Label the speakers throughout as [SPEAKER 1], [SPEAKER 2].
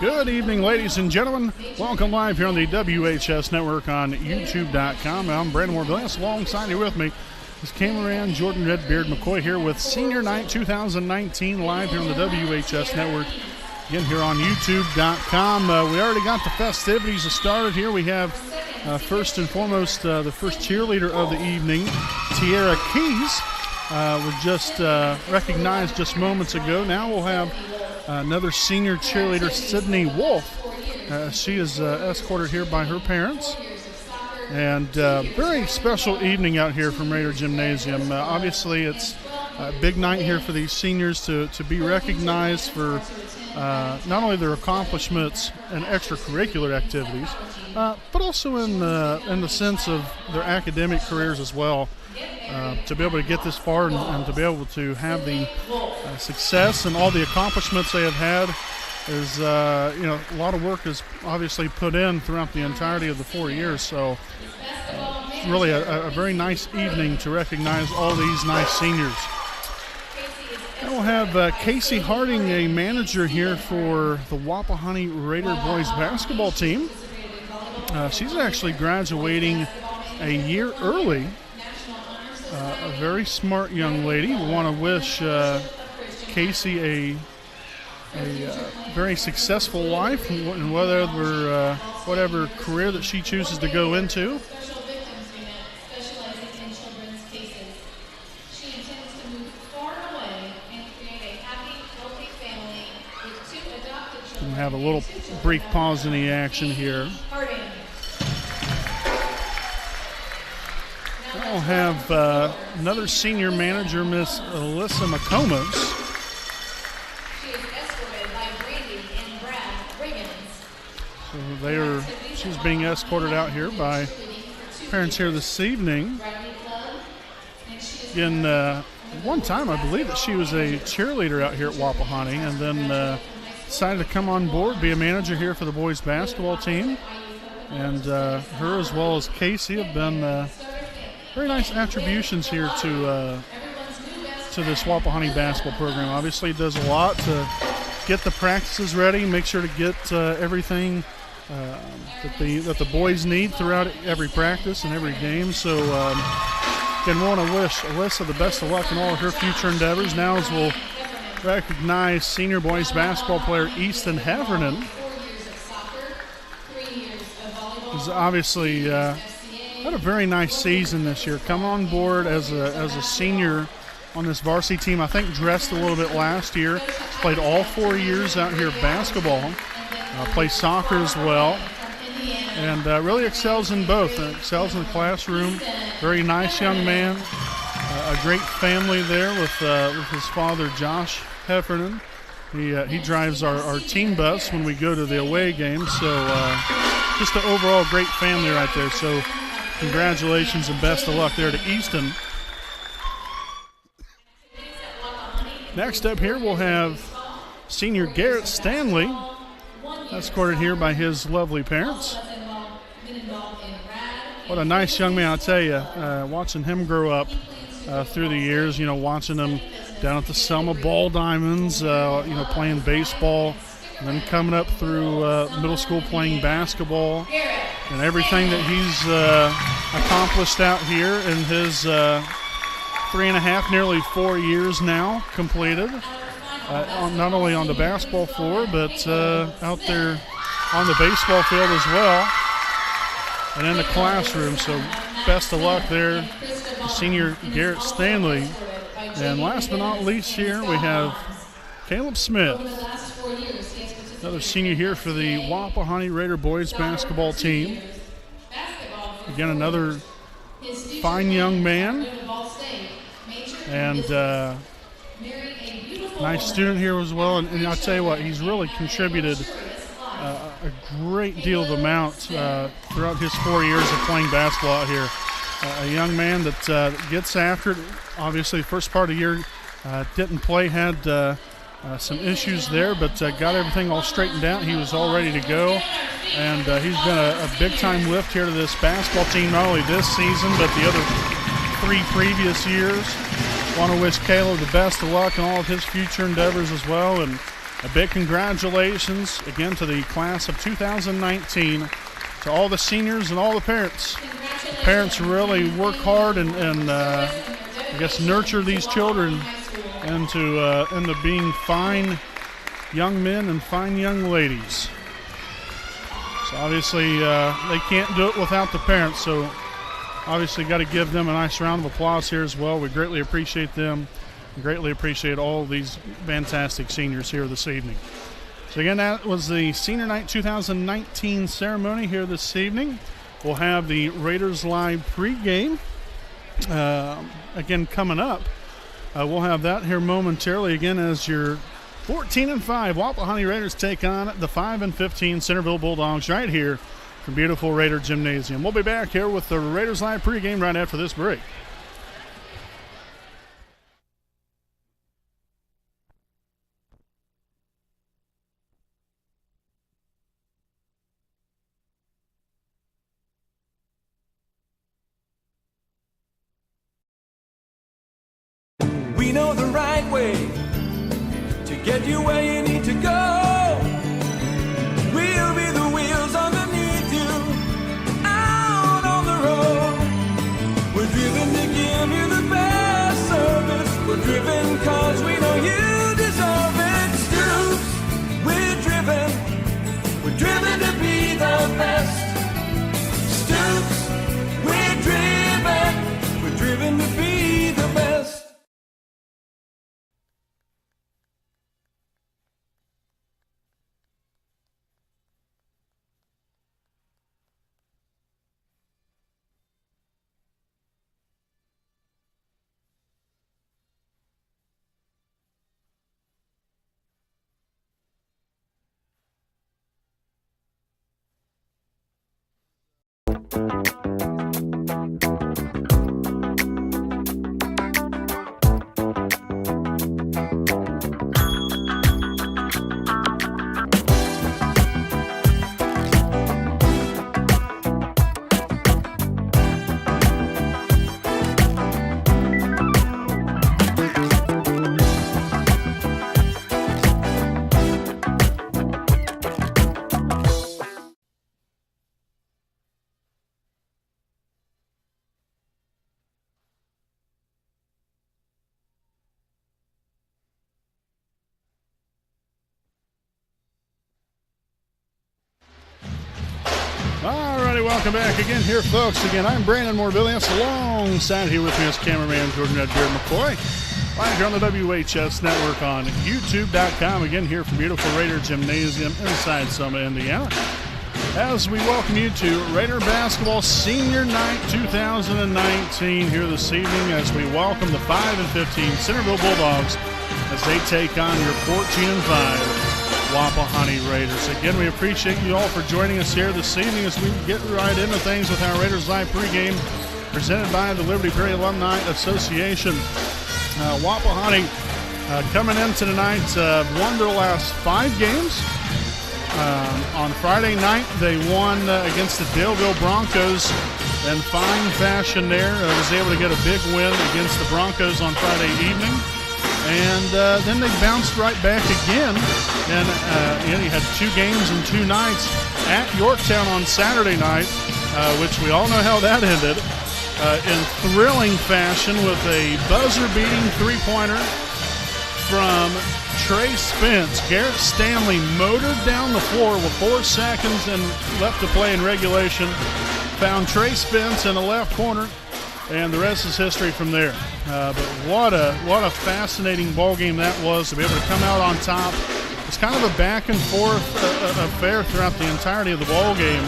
[SPEAKER 1] Good evening, ladies and gentlemen. Welcome live here on the WHS Network on YouTube.com. I'm Brandon Morbillas. Alongside you with me is cameraman Jordan Redbeard McCoy here with Senior Night 2019 live here on the WHS Network. Again, here on YouTube.com. We already got the festivities started here. We have, first and foremost, the first cheerleader of the evening, Tiara Keys, was just recognized just moments ago. Now we'll have another senior cheerleader, Sydney Wolf. She is escorted here by her parents. And very special evening out here from Raider Gymnasium. Obviously, it's a big night here for these seniors to be recognized for not only their accomplishments and extracurricular activities, but also in the sense of their academic careers as well. To be able to get this far and to be able to have the success and all the accomplishments they have had is, a lot of work is obviously put in throughout the entirety of the 4 years. So really a very nice evening to recognize all these nice seniors. And we'll have Casey Harding, a manager here for the Wapahani Raider boys basketball team. She's actually graduating a year early. A very smart young lady. We want to wish Casey a very successful life in whatever career that she chooses to go into. We'll have a little brief pause in the action here. We'll have another senior manager, Miss Alyssa McComas.
[SPEAKER 2] She is escorted by Brandy and Brad Riggins.
[SPEAKER 1] So she's being escorted out here by parents here this evening. Again, one time I believe that she was a cheerleader out here at Wapahani, and then decided to come on board, be a manager here for the boys basketball team. And her as well as Casey have been very nice attributions here to this Wapahani basketball program. Obviously, it does a lot to get the practices ready, make sure to get everything that the boys need throughout every practice and every game. So, again, we want to wish Alyssa the best of luck in all of her future endeavors. Now, as we'll recognize senior boys basketball player Easton Heffernan, who's obviously had a very nice season this year. Come on board as a senior on this varsity team. I think dressed a little bit last year. Played all 4 years out here of basketball. Plays soccer as well. And really excels in both. Excels in the classroom. Very nice young man. A great family there with his father, Josh Heffernan. He drives our team bus when we go to the away games. So just an overall great family right there. So congratulations and best of luck there to Easton. Next up here, we'll have senior Garrett Stanley, escorted here by his lovely parents. What a nice young man, I'll tell you. Watching him grow up through the years, watching him down at the Selma Ball Diamonds, playing baseball, and then coming up through middle school playing basketball, and everything that he's accomplished out here in his 3.5, nearly 4 years now completed, not only on the basketball floor, but out there on the baseball field as well, and in the classroom. So best of luck there to senior Garrett Stanley. And last but not least here, we have Caleb Smith, another senior here for the Wapahani Raider boys basketball team. Again, another fine young man, and nice student here as well. And I'll tell you what, he's really contributed a great deal of amount throughout his 4 years of playing basketball out here. A young man that gets after it. Obviously, the first part of the year didn't play, had some issues there, but got everything all straightened out. He was all ready to go, and he's been a big-time lift here to this basketball team, not only this season, but the other 3 previous years. Want to wish Caleb the best of luck in all of his future endeavors as well, and A big congratulations again to the class of 2019, to all the seniors and all the parents. The parents really work hard and I guess nurture these children into being fine young men and fine young ladies. So obviously they can't do it without the parents, so obviously got to give them a nice round of applause here as well. We greatly appreciate them. We greatly appreciate all of these fantastic seniors here this evening. So again, that was the Senior Night 2019 ceremony here this evening. We'll have the Raiders Live pregame again coming up. We'll have that here momentarily again as your 14-5 Wapahani Raiders take on the 5-15 Centerville Bulldogs right here from beautiful Raider Gymnasium. We'll be back here with the Raiders Live pregame right after this break.
[SPEAKER 3] We know the right way to get you where you need to go. We'll be the wheels underneath you, out on the road. We're driven to give you the best service. We're driven cause we know you deserve it. Stoops, we're driven to be the best. Stoops, we're driven to be the best.
[SPEAKER 1] Alrighty, welcome back again here, folks. Again, I'm Brandon Morbillius. Alongside here with me is cameraman Jordan Red Beard McCoy. Live here on the WHS Network on YouTube.com. Again, here from beautiful Raider Gymnasium inside Selma, Indiana. As we welcome you to Raider Basketball Senior Night 2019 here this evening, as we welcome the 5-15 Centerville Bulldogs as they take on your 14-5 Wapahani Raiders. Again, we appreciate you all for joining us here this evening as we get right into things with our Raiders Live pregame presented by the Liberty Prairie Alumni Association. Wapahani coming into tonight, won their last 5 games. On Friday night, they won against the Daleville Broncos in fine fashion there. Was able to get a big win against the Broncos on Friday evening. And then they bounced right back again. And you had 2 games in 2 nights at Yorktown on Saturday night, which we all know how that ended, in thrilling fashion with a buzzer-beating three-pointer from Trey Spence. Garrett Stanley motored down the floor with 4 seconds and left to play in regulation. Found Trey Spence in the left corner, and the rest is history from there. But what a fascinating ball game that was, to be able to come out on top. It's kind of a back and forth affair throughout the entirety of the ball game,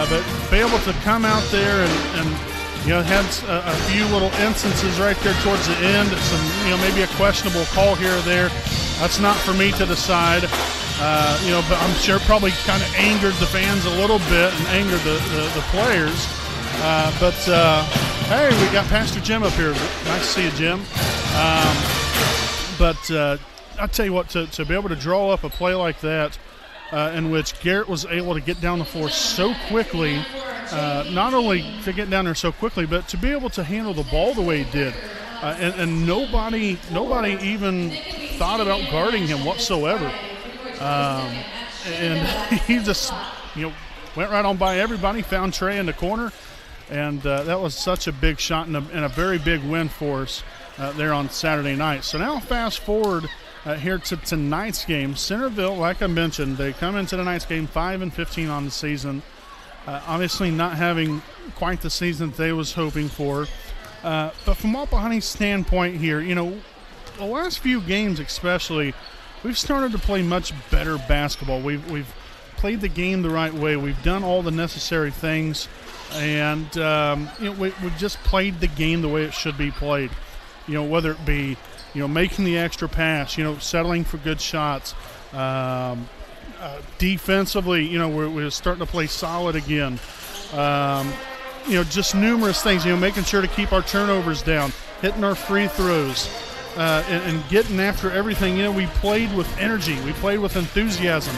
[SPEAKER 1] but be able to come out there and had a few little instances right there towards the end. Some maybe a questionable call here or there. That's not for me to decide. But I'm sure probably kind of angered the fans a little bit and angered the players. Hey, we got Pastor Jim up here. Nice to see you, Jim. I'll tell you what, to be able to draw up a play like that, in which Garrett was able to get down the floor so quickly, not only to get down there so quickly, but to be able to handle the ball the way he did. And nobody even thought about guarding him whatsoever. And he just, went right on by everybody, found Trey in the corner, and that was such a big shot and a very big win for us there on Saturday night. So now fast forward here to tonight's game. Centerville, like I mentioned, they come into tonight's game 5-15 on the season. Obviously not having quite the season they was hoping for. But from Wapahani's standpoint here, the last few games especially, we've started to play much better basketball. We've played the game the right way. We've done all the necessary things, and we've just played the game the way it should be played. Whether it be making the extra pass, settling for good shots. Defensively, we're starting to play solid again. Just numerous things. Making sure to keep our turnovers down, hitting our free throws. And getting after everything. We played with energy. We played with enthusiasm.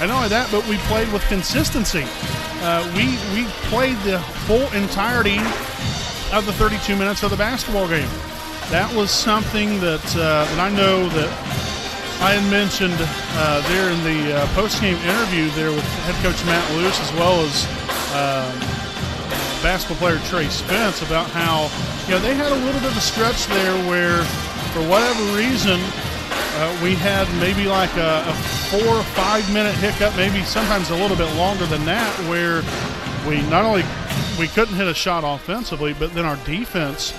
[SPEAKER 1] And not only that, but we played with consistency. We played the full entirety of the 32 minutes of the basketball game. That was something that I know that I had mentioned there in the postgame interview there with head coach Matt Lewis, as well as basketball player Trey Spence, about how they had a little bit of a stretch there where, for whatever reason, we had maybe like a 4 or 5 minute hiccup, maybe sometimes a little bit longer than that, where we not only we couldn't hit a shot offensively, but then our defense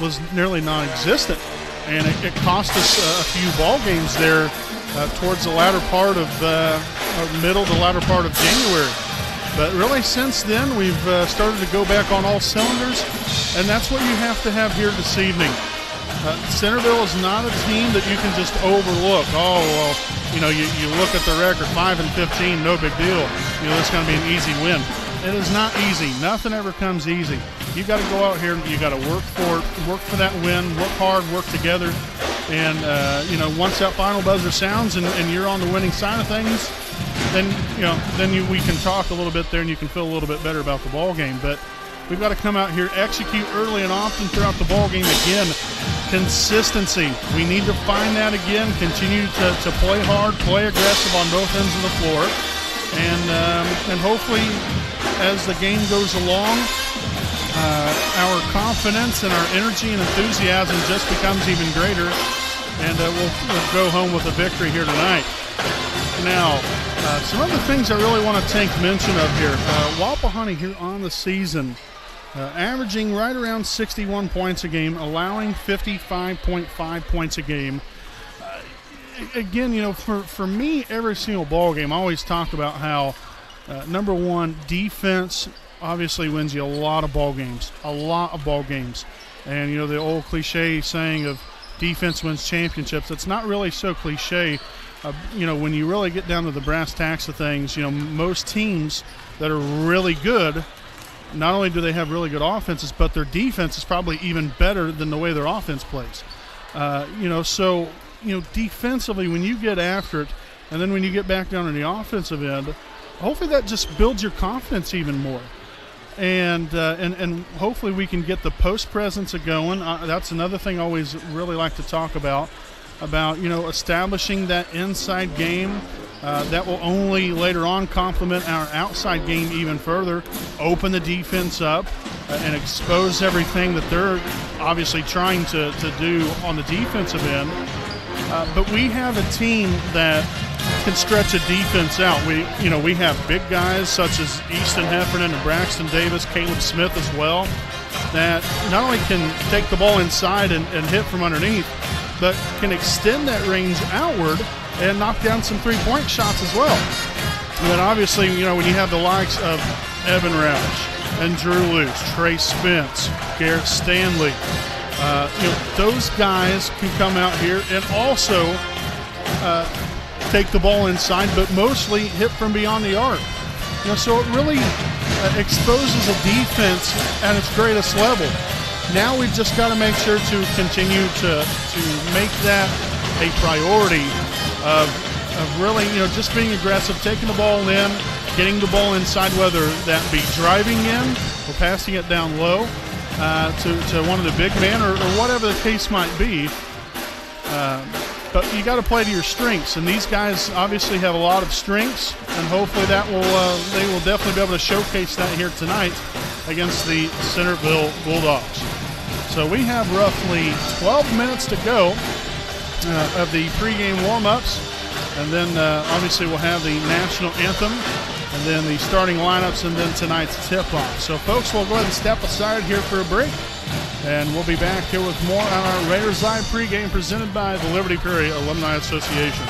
[SPEAKER 1] was nearly non-existent, and it cost us a few ball games there towards the latter part of middle to latter part of January. But really, since then, we've started to go back on all cylinders, and that's what you have to have here this evening. Centerville is not a team that you can just overlook. Oh, well, you look at the record, 5-15, no big deal. It's going to be an easy win. It is not easy. Nothing ever comes easy. You got to go out here. You got to work for that win. Work hard. Work together. And once that final buzzer sounds and you're on the winning side of things, then we can talk a little bit there, and you can feel a little bit better about the ball game. But we've got to come out here, execute early and often throughout the ball game. Again, consistency. We need to find that again. Continue to play hard, play aggressive on both ends of the floor, and hopefully, as the game goes along, our confidence and our energy and enthusiasm just becomes even greater, and we'll go home with a victory here tonight. Now, some other things I really want to take mention of here. Wapahani here on the season, averaging right around 61 points a game, allowing 55.5 points a game. Again, for me, every single ball game, I always talk about how, number one, defense obviously wins you a lot of ball games. And, the old cliche saying of defense wins championships, it's not really so cliche. When you really get down to the brass tacks of things, most teams that are really good, not only do they have really good offenses, but their defense is probably even better than the way their offense plays. So defensively, when you get after it, and then when you get back down to the offensive end, hopefully that just builds your confidence even more. And hopefully we can get the post presence going. That's another thing I always really like to talk about establishing that inside game that will only later on complement our outside game even further, open the defense up, and expose everything that they're obviously trying to do on the defensive end. But we have a team that can stretch a defense out. We have big guys such as Easton Heffernan and Braxton Davis, Caleb Smith as well, that not only can take the ball inside and hit from underneath, but can extend that range outward and knock down some three-point shots as well. And then obviously, when you have the likes of Evan Roush and Drew Luce, Trey Spence, Garrett Stanley, those guys can come out here and also take the ball inside, but mostly hit from beyond the arc. So it really exposes a defense at its greatest level. Now we've just got to make sure to continue to make that a priority of really, just being aggressive, taking the ball in, getting the ball inside, whether that be driving in or passing it down low to one of the big men or whatever the case might be. but you got to play to your strengths, and these guys obviously have a lot of strengths, and hopefully that will they will definitely be able to showcase that here tonight against the Centerville Bulldogs. So we have roughly 12 minutes to go of the pregame warm-ups, and then obviously we'll have the national anthem, and then the starting lineups, and then tonight's tip-off. So folks, we'll go ahead and step aside here for a break, and we'll be back here with more on our Raiders Live pregame presented by the Liberty Prairie Alumni Association.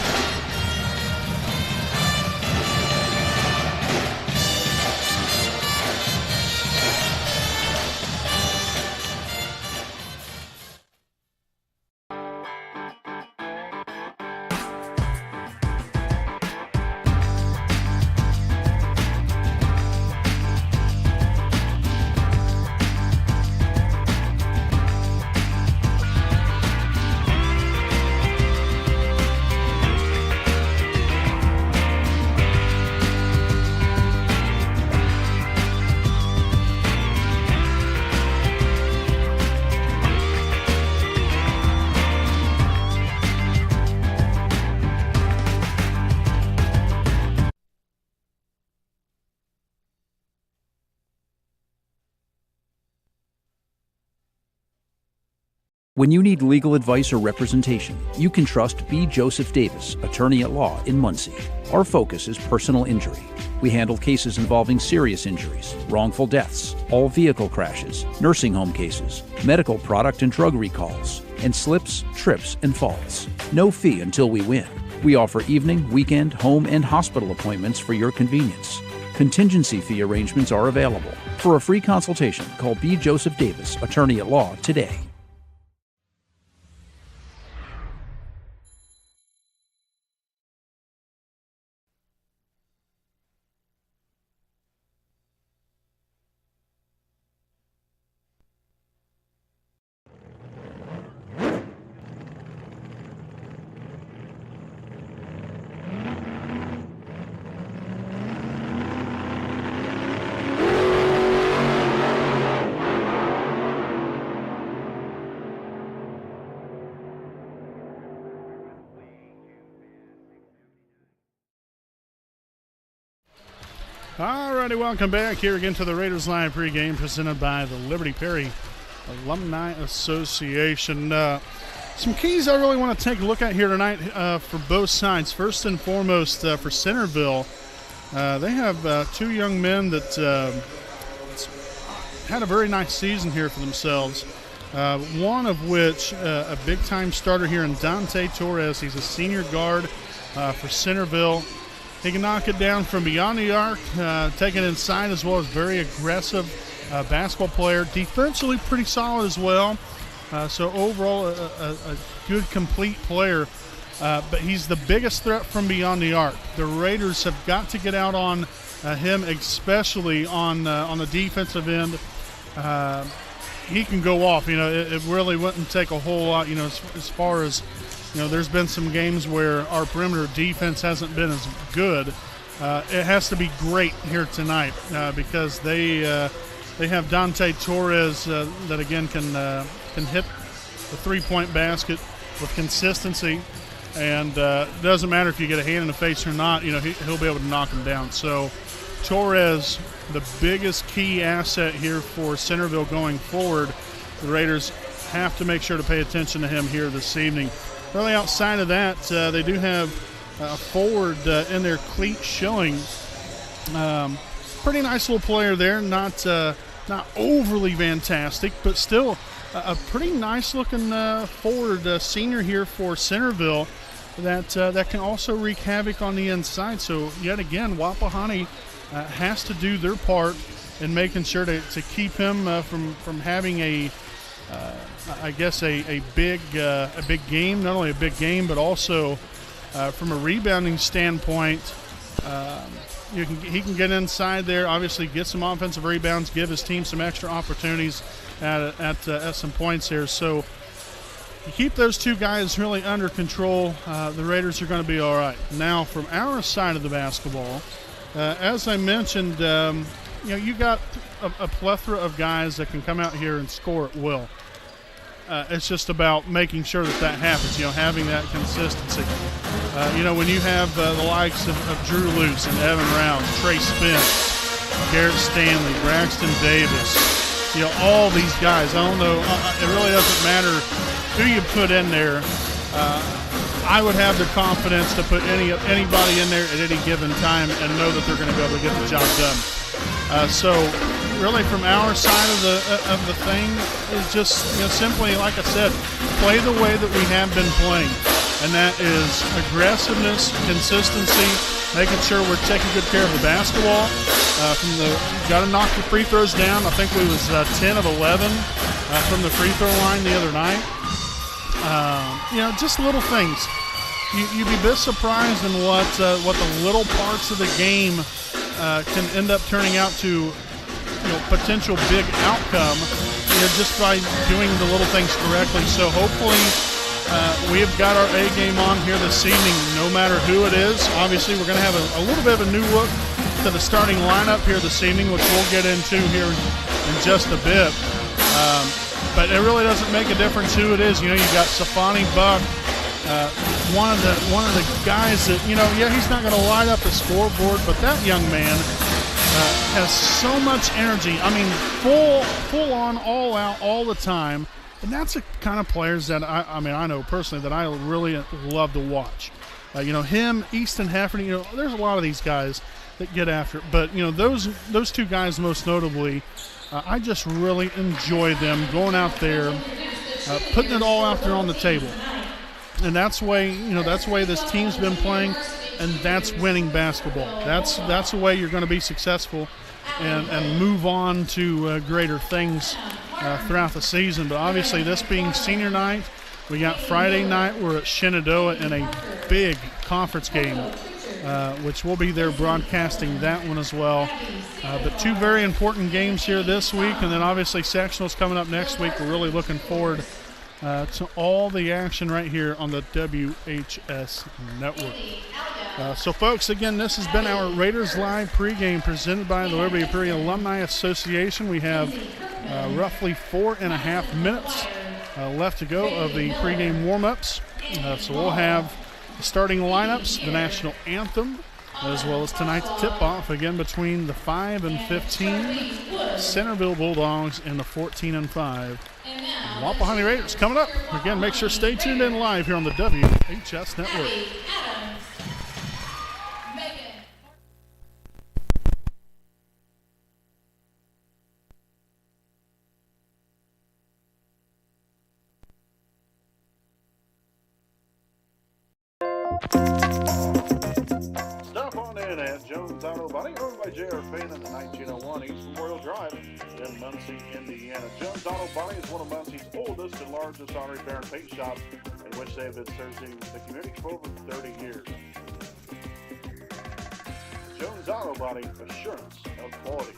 [SPEAKER 4] When you need legal advice or representation, you can trust B. Joseph Davis, attorney at law in Muncie. Our focus is personal injury. We handle cases involving serious injuries, wrongful deaths, all vehicle crashes, nursing home cases, medical product and drug recalls, and slips, trips, and falls. No fee until we win. We offer evening, weekend, home, and hospital appointments for your convenience. Contingency fee arrangements are available. For a free consultation, call B. Joseph Davis, attorney at law, today.
[SPEAKER 1] Alrighty, welcome back here again to the Raiders Live pregame presented by the Liberty Prairie Alumni Association. Some keys I really want to take a look at here tonight for both sides. First and foremost, for Centerville, they have two young men that had a very nice season here for themselves. One of which, a big-time starter here in Dante Torres. He's a senior guard for Centerville. He can knock it down from beyond the arc, take it inside, as well as very aggressive basketball player. Defensively pretty solid as well. So overall, a good, complete player. But he's the biggest threat from beyond the arc. The Raiders have got to get out on him, especially on the defensive end. He can go off. It really wouldn't take a whole lot, as far as, there's been some games where our perimeter defense hasn't been as good. It has to be great here tonight because they have Dante Torres that again can hit the three-point basket with consistency, and it doesn't matter if you get a hand in the face or not. He'll be able to knock him down. So Torres, the biggest key asset here for Centerville going forward. The Raiders have to make sure to pay attention to him here this evening. Really outside of that, they do have a forward in there, Cleet Schilling. Pretty nice little player there, not overly fantastic, but still a pretty nice looking forward senior here for Centerville that can also wreak havoc on the inside. So yet again, Wapahani has to do their part in making sure to keep him from having a big game. Not only a big game, but also from a rebounding standpoint, he can get inside there, obviously get some offensive rebounds, give his team some extra opportunities at some points here. So you keep those two guys really under control, the Raiders are going to be all right. Now, from our side of the basketball, as I mentioned, you got a plethora of guys that can come out here and score at will. it's just about making sure that happens, having that consistency. When you have the likes of Drew Luce and Evan Round, Trey Spence, Garrett Stanley, Braxton Davis, all these guys, I don't know, it really doesn't matter who you put in there. I would have the confidence to put anybody in there at any given time and know that they're going to be able to get the job done. So really from our side of the thing is just simply, like I said, play the way that we have been playing, and that is aggressiveness, consistency, making sure we're taking good care of the basketball. Got to knock the free throws down. I think we was 10 of 11 from the free throw line the other night. Just little things. You'd be a bit surprised in what the little parts of the game can end up turning out to, potential big outcome, just by doing the little things correctly. So hopefully we have got our A game on here this evening, no matter who it is. Obviously, we're going to have a little bit of a new look to the starting lineup here this evening, which we'll get into here in just a bit. But it really doesn't make a difference who it is. You got Safani Buck, one of the guys that, he's not going to light up the scoreboard, but that young man has so much energy. I mean, full on, all out, all the time. And that's the kind of players that I know personally that I really love to watch. Him, Easton Heffernan, there's a lot of these guys that get after it. But, those two guys most notably, I just really enjoy them going out there, putting it all out there on the table. And that's the way this team's been playing, and that's winning basketball. That's the way you're going to be successful and move on to greater things throughout the season. But obviously, this being senior night, we got Friday night. We're at Shenandoah in a big conference game, which we'll be there broadcasting that one as well. But two very important games here this week, and then obviously sectionals coming up next week. We're really looking forward to all the action right here on the WHS Network. So, folks, again, this has been our Raiders Live pregame presented by the Liberty Prairie Alumni Association. We have roughly 4.5 minutes left to go of the pregame warm-ups. So we'll have the starting lineups, the national anthem, as well as tonight's tip-off, again, between the 5 and 15 Centerville Bulldogs and the 14 and 5 Wapahani Raiders. Coming up, again, make sure stay tuned in live here on the WHS Network.
[SPEAKER 5] Stop on in at Jones Auto Body, owned by J.R. Payne in the 1901 East Memorial Drive in Muncie, Indiana. Jones Auto Body is one of Muncie's oldest and largest auto repair and paint shops, in which they have been serving the community for over 30 years. Jones Auto Body, assurance of quality.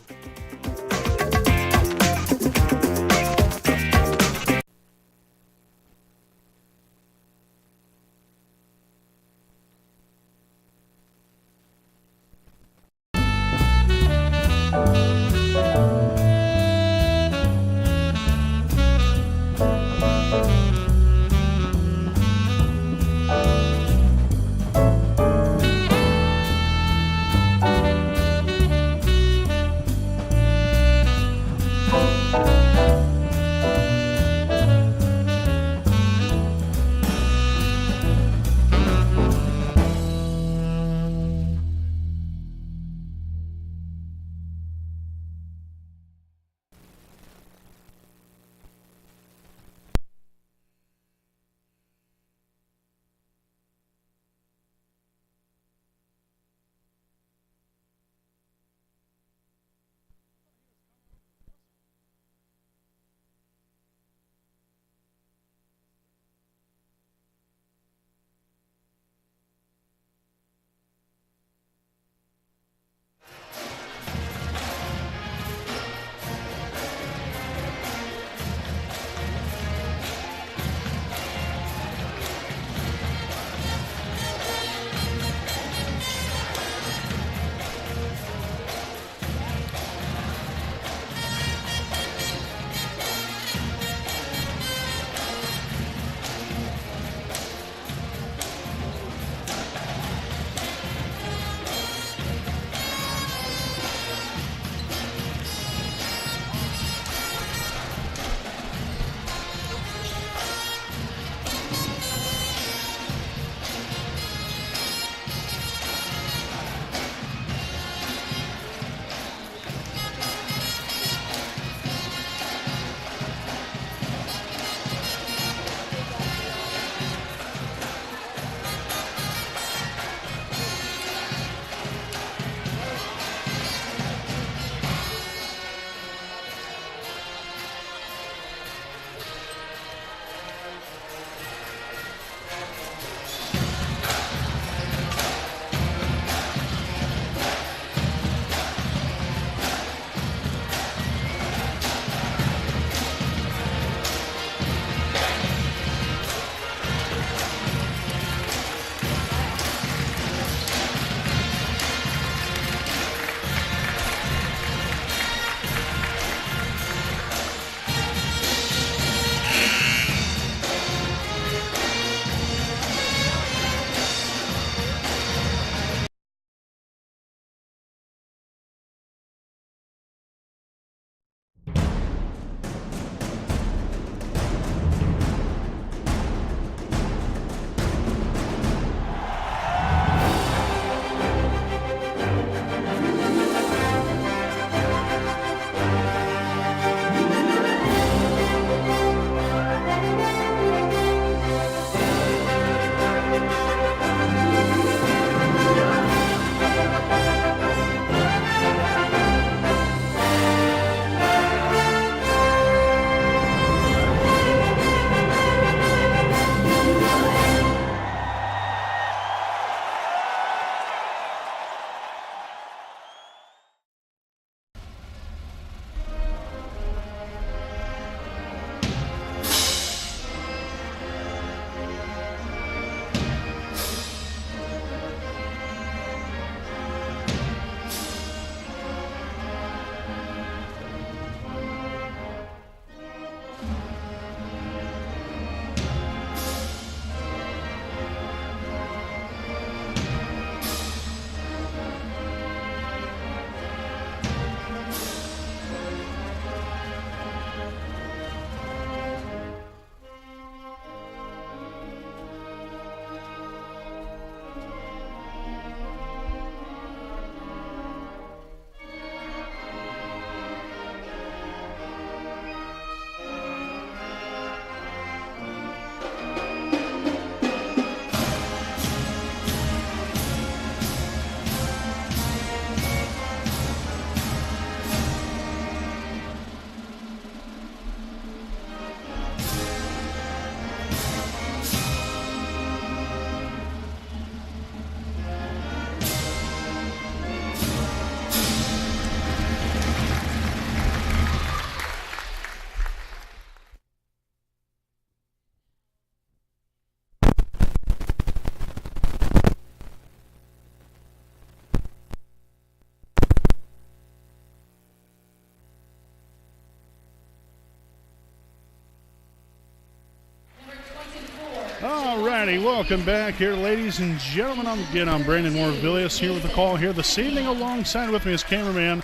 [SPEAKER 1] righty, welcome back here, ladies and gentlemen. I'm Brandon Moore-Villius here with the call here this evening. Alongside with me is cameraman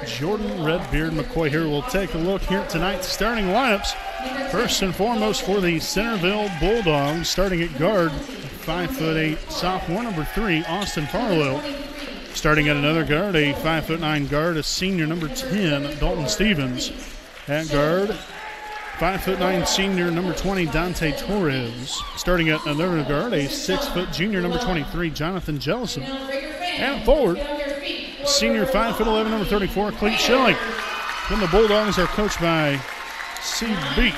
[SPEAKER 1] Jordan Redbeard McCoy here. We'll take a look here at tonight's starting lineups. First and foremost for the Centerville Bulldogs, starting at guard, 5'8" sophomore, number 3, Austin Farlow. Starting at another guard, a 5'9" guard, a senior, number 10, Dalton Stevens. At guard, 5'9" senior, number 20, Dante Torres. Starting at another guard, a 6' junior, number 23, Jonathan Jellison. And forward, senior 5'11", number 34, Cleet Schilling. Then the Bulldogs are coached by C. Beach.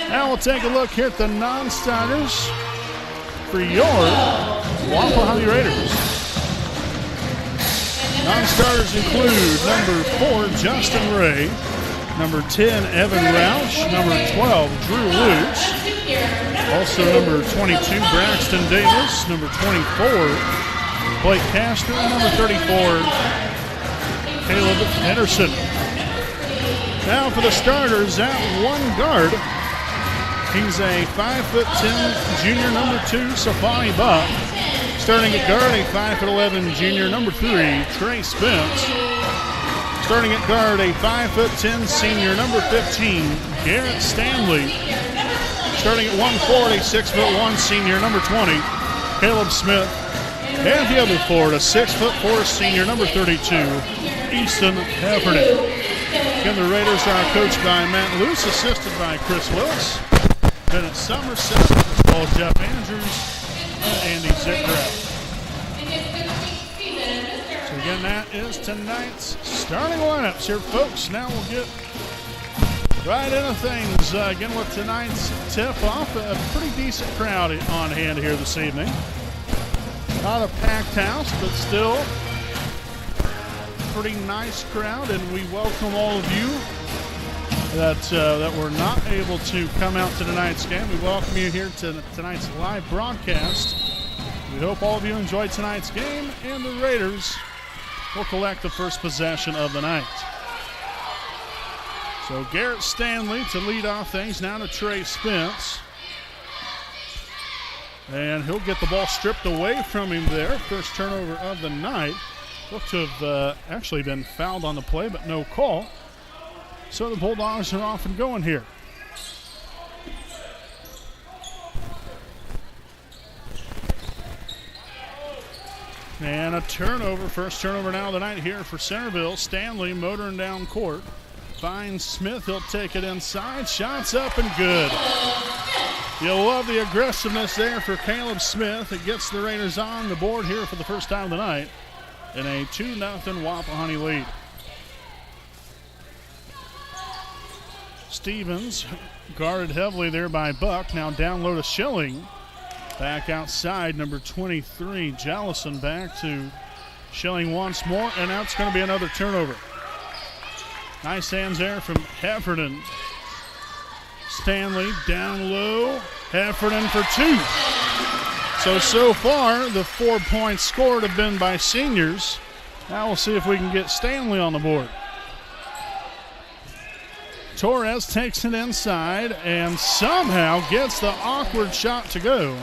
[SPEAKER 1] Now we'll take a look here at the non-starters for your Wapahani Raiders. Non-starters include number 4, Justin Ray, number 10, Evan Roush, number 12, Drew Lutz, also number 22, Braxton Davis, number 24, Blake Castor, and number 34, Caleb Henderson. Now for the starters at one guard, he's a 5'10" junior, number 2, Safani Buck. Starting at guard, a 5'11" junior, number 3, Trey Spence. Starting at guard, a 5'10" senior, number 15, Garrett Stanley. Starting at 1 a 6'1" senior, number 20, Caleb Smith. And the other forward, a 6'4" senior, number 32, Easton Heffernan. Again, the Raiders are coached by Matt Luce, assisted by Chris Willis, Bennett Somerset, Jeff Andrews, and Andy Zickrat. So again, that is tonight's starting lineups here, folks. Now we'll get right into things. Again, with tonight's tip-off, a pretty decent crowd on hand here this evening. Not a packed house, but still pretty nice crowd, and we welcome all of you that were not able to come out to tonight's game. We welcome you here to tonight's live broadcast. We hope all of you enjoyed tonight's game, and the Raiders will collect the first possession of the night. So Garrett Stanley to lead off things, now to Trey Spence. And he'll get the ball stripped away from him there. First turnover of the night. Looked to have actually been fouled on the play, but no call. So the Bulldogs are off and going here. And a turnover. First turnover now of the night here for Centerville. Stanley motoring down court. Finds Smith. He'll take it inside. Shots up and good. You'll love the aggressiveness there for Caleb Smith. It gets the Raiders on the board here for the first time of the night in a 2-0 Wapahani lead. Stevens guarded heavily there by Buck. Now down low to Schilling. Back outside, number 23, Jellison back to Schilling once more, and now it's going to be another turnover. Nice hands there from Heffernan. Stanley down low. Heffernan for 2. So far, the 4 points scored have been by seniors. Now we'll see if we can get Stanley on the board. Torres takes it inside and somehow gets the awkward shot to go.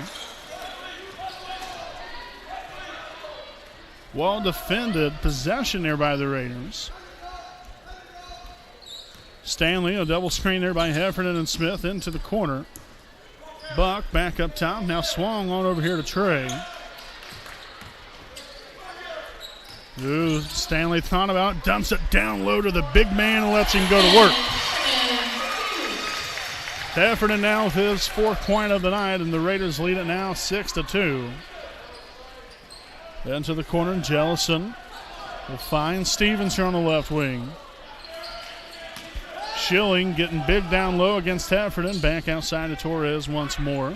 [SPEAKER 1] Well defended possession there by the Raiders. Stanley, a double screen there by Heffernan and Smith into the corner. Buck back up top, now swung on over here to Trey. Ooh, Stanley thought about it, dumps it down low to the big man and lets him go to work. Heffernan now with his 4th point of the night, and the Raiders lead it now 6-2. Into the corner, Jellison will find Stevens here on the left wing. Schilling getting big down low against Heffernan. Back outside to Torres once more.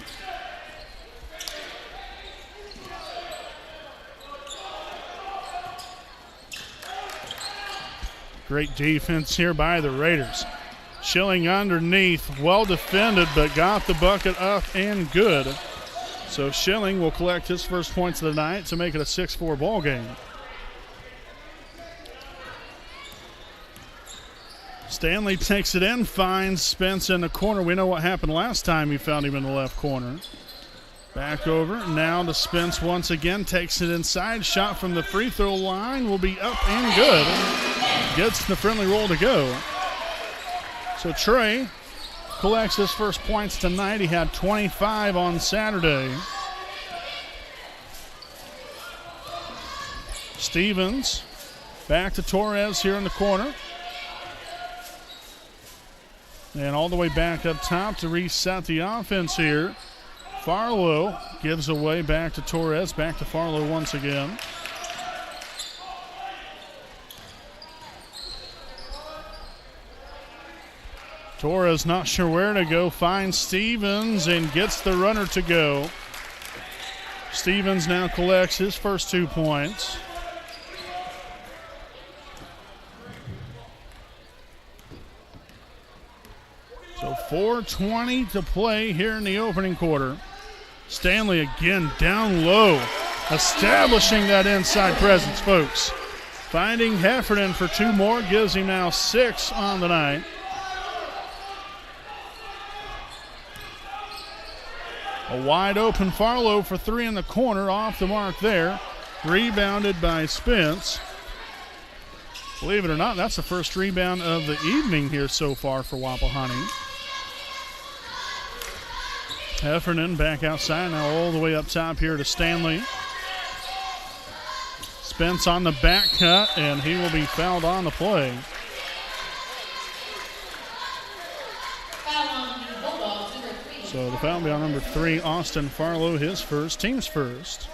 [SPEAKER 1] Great defense here by the Raiders. Schilling underneath, well defended, but got the bucket up and good. So Schilling will collect his first points of the night to make it a 6-4 ball game. Stanley takes it in, finds Spence in the corner. We know what happened last time he found him in the left corner. Back over, now to Spence once again, takes it inside. Shot from the free throw line will be up and good. Gets the friendly roll to go. So Trey collects his first points tonight. He had 25 on Saturday. Stevens back to Torres here in the corner. And all the way back up top to reset the offense here. Farlow gives away back to Torres, back to Farlow once again. Torres not sure where to go, finds Stevens and gets the runner to go. Stevens now collects his first 2 points. So 4:20 to play here in the opening quarter. Stanley again down low, establishing that inside presence, folks. Finding Heffernan for 2 more, gives him now 6 on the night. A wide open Farlow for 3 in the corner, off the mark there. Rebounded by Spence. Believe it or not, that's the first rebound of the evening here so far for Wapahani. Heffernan back outside, now all the way up top here to Stanley. Spence on the back cut, and he will be fouled on the play. So the foul will be on number 3, Austin Farlow, his first, team's first.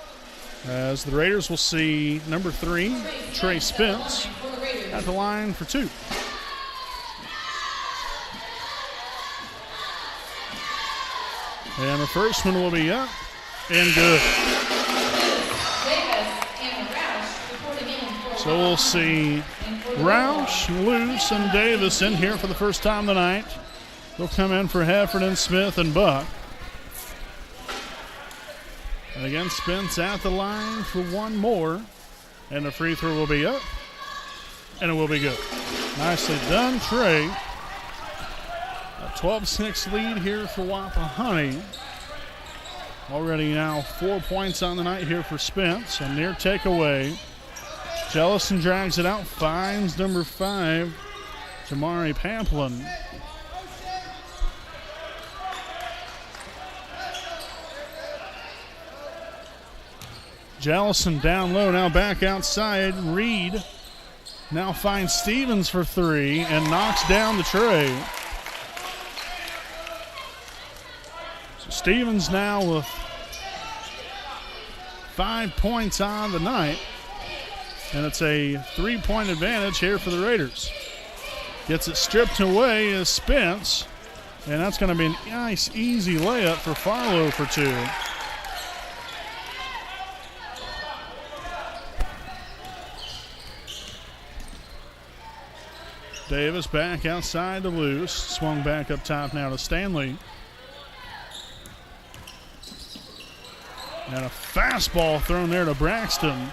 [SPEAKER 1] As the Raiders will see number 3, Trey Spence, at the line for 2. And the first one will be up and good. So we'll see Roush, Luce, and Davis in here for the first time tonight. They'll come in for Heffernan, Smith, and Buck. And again, Spence at the line for 1 more. And the free throw will be up. And it will be good. Nicely done, Trey. A 12-6 lead here for Wapahani. Already now 4 points on the night here for Spence. A near takeaway. Jellison drags it out, finds number 5, Jamari Pamplin. Jellison down low, now back outside. Reed now finds Stevens for 3 and knocks down the tray. So Stevens now with 5 points on the night. And it's a 3-point advantage here for the Raiders. Gets it stripped away is Spence. And that's going to be a nice, easy layup for Farlow for 2. Davis back outside to Luce. Swung back up top now to Stanley. And a fastball thrown there to Braxton.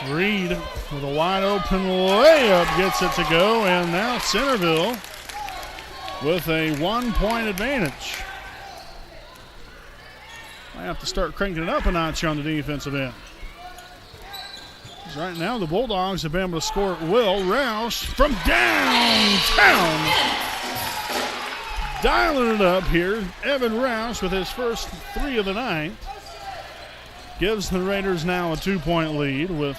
[SPEAKER 1] Reed with a wide open layup gets it to go, and now Centerville with a 1-point advantage. I have to start cranking it up a notch on the defensive end. Right now the Bulldogs have been able to score at will. Roush from downtown. Dialing it up here. Evan Roush with his first 3 of the night. Gives the Raiders now a 2-point lead with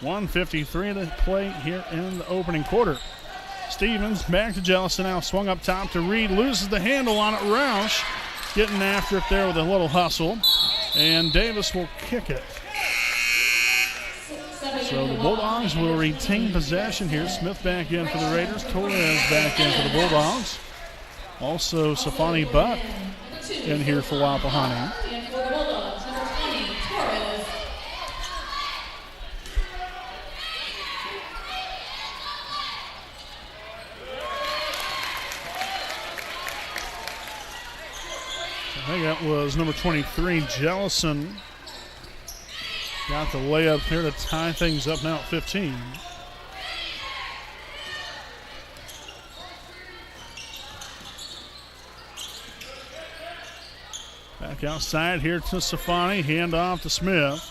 [SPEAKER 1] 1:53 to play here in the opening quarter. Stevens back to Jellison now, swung up top to Reed, loses the handle on it. Roush getting after it there with a little hustle, and Davis will kick it. So the Bulldogs will retain possession here. Smith back in for the Raiders, Torres back in for the Bulldogs. Also Safani Buck in here for Wapahani. I think that was number 23, Jellison. Got the layup here to tie things up now at 15. Back outside here to Safani. Hand off to Smith.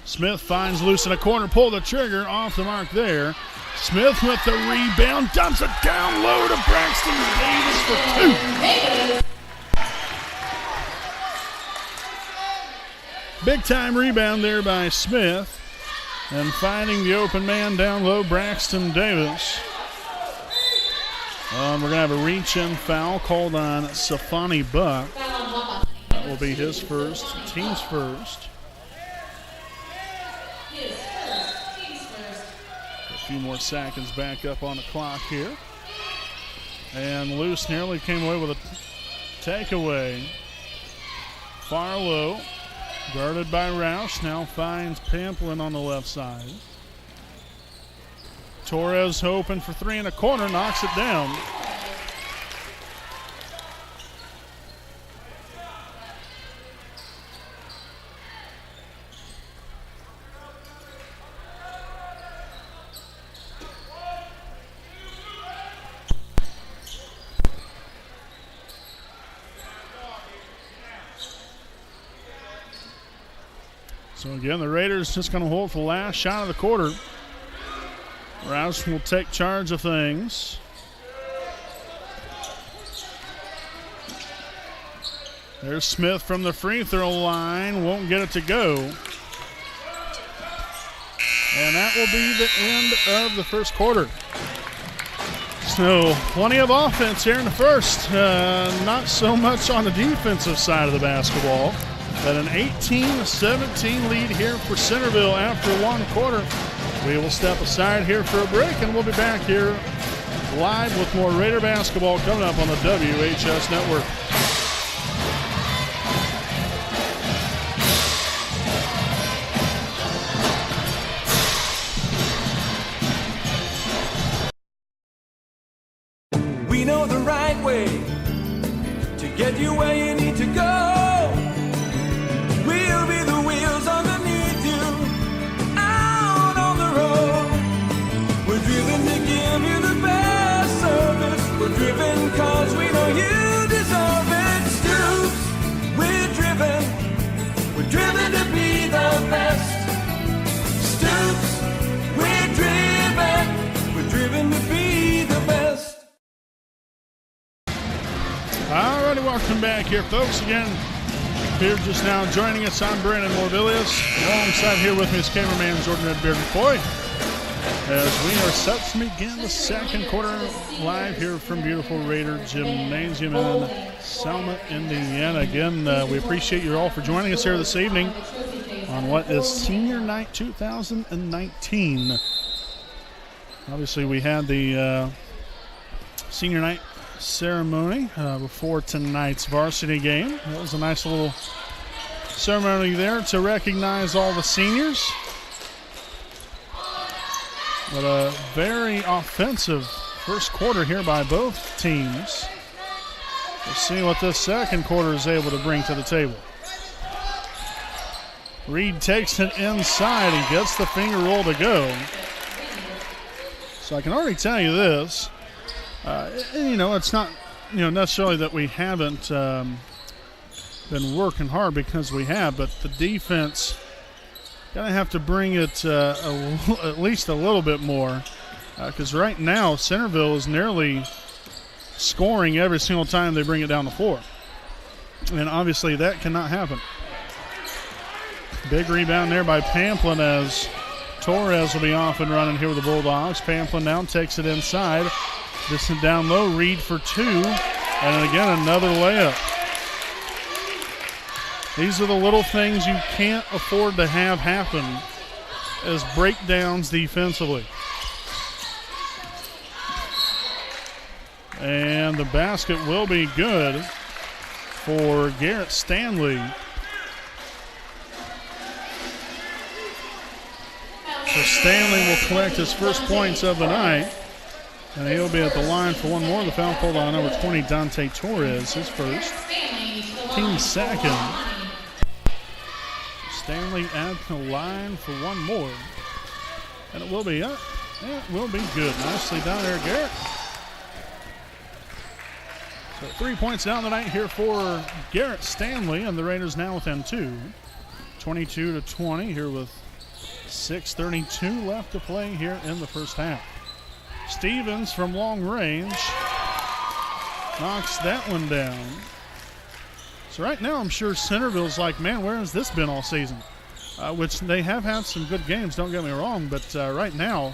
[SPEAKER 1] Smith finds loose in a corner. Pull the trigger. Off the mark there. Smith with the rebound. Dumps it down low to Braxton Davis for 2. Big time rebound there by Smith. And finding the open man down low, Braxton Davis. We're going to have a reach-in foul called on Safani Buck. That will be his first, team's first. A few more seconds back up on the clock here. And Luce nearly came away with a takeaway. Farlow, guarded by Roush, now finds Pamplin on the left side. Torres hoping for 3 in the corner, knocks it down. So again, the Raiders just going to hold for the last shot of the quarter. Rouse will take charge of things. There's Smith from the free throw line. Won't get it to go. And that will be the end of the first quarter. So plenty of offense here in the first. Not so much on the defensive side of the basketball. But an 18-17 lead here for Centerville after one quarter. We will step aside here for a break, and we'll be back here live with more Raider basketball coming up on the WHS Network.
[SPEAKER 3] We know the right way to get you where you need to go. We'll be the wheels underneath you, out on the road. We're driven to give you the best service. We're driven cause we know you deserve it. Stoops, we're driven to be the best. Stoops, we're driven to be the best.
[SPEAKER 1] All righty, welcome back here, folks. Again, here just now joining us, I'm Brandon Morbilius. Alongside here with me is cameraman Jordan Redbeard McCoy. As we are set to begin the second quarter live here from beautiful Raider Gymnasium in Selma, Indiana. Again, we appreciate you all for joining us here this evening on what is Senior Night 2019. Obviously, we had the Senior Night ceremony before tonight's varsity game. That was a nice little ceremony there to recognize all the seniors. But a very offensive first quarter here by both teams. We'll see what this second quarter is able to bring to the table. Reed takes it inside and gets the finger roll to go. So I can already tell you this. It's not, necessarily that we haven't been working hard, because we have, but the defense gonna have to bring it at least a little bit more, because right now Centerville is nearly scoring every single time they bring it down the floor, and obviously that cannot happen. Big rebound there by Pamplin as Torres will be off and running here with the Bulldogs. Pamplin now takes it inside. Distant down low, Reed for 2, and again another layup. These are the little things you can't afford to have happen as breakdowns defensively. And the basket will be good for Garrett Stanley. So Stanley will collect his first points of the night. And he'll be at the line for one more. The foul called on number 20, Dante Torres, his first. Team second. Stanley at the line for one more. And it will be up. It will be good. Nicely done there, Garrett. So 3 points down the night here for Garrett Stanley, and the Raiders now within two. 22-20 here with 6:32 left to play here in the first half. Stevens from long range knocks that one down. So right now I'm sure Centerville's like, man, where has this been all season? Which they have had some good games, don't get me wrong, but right now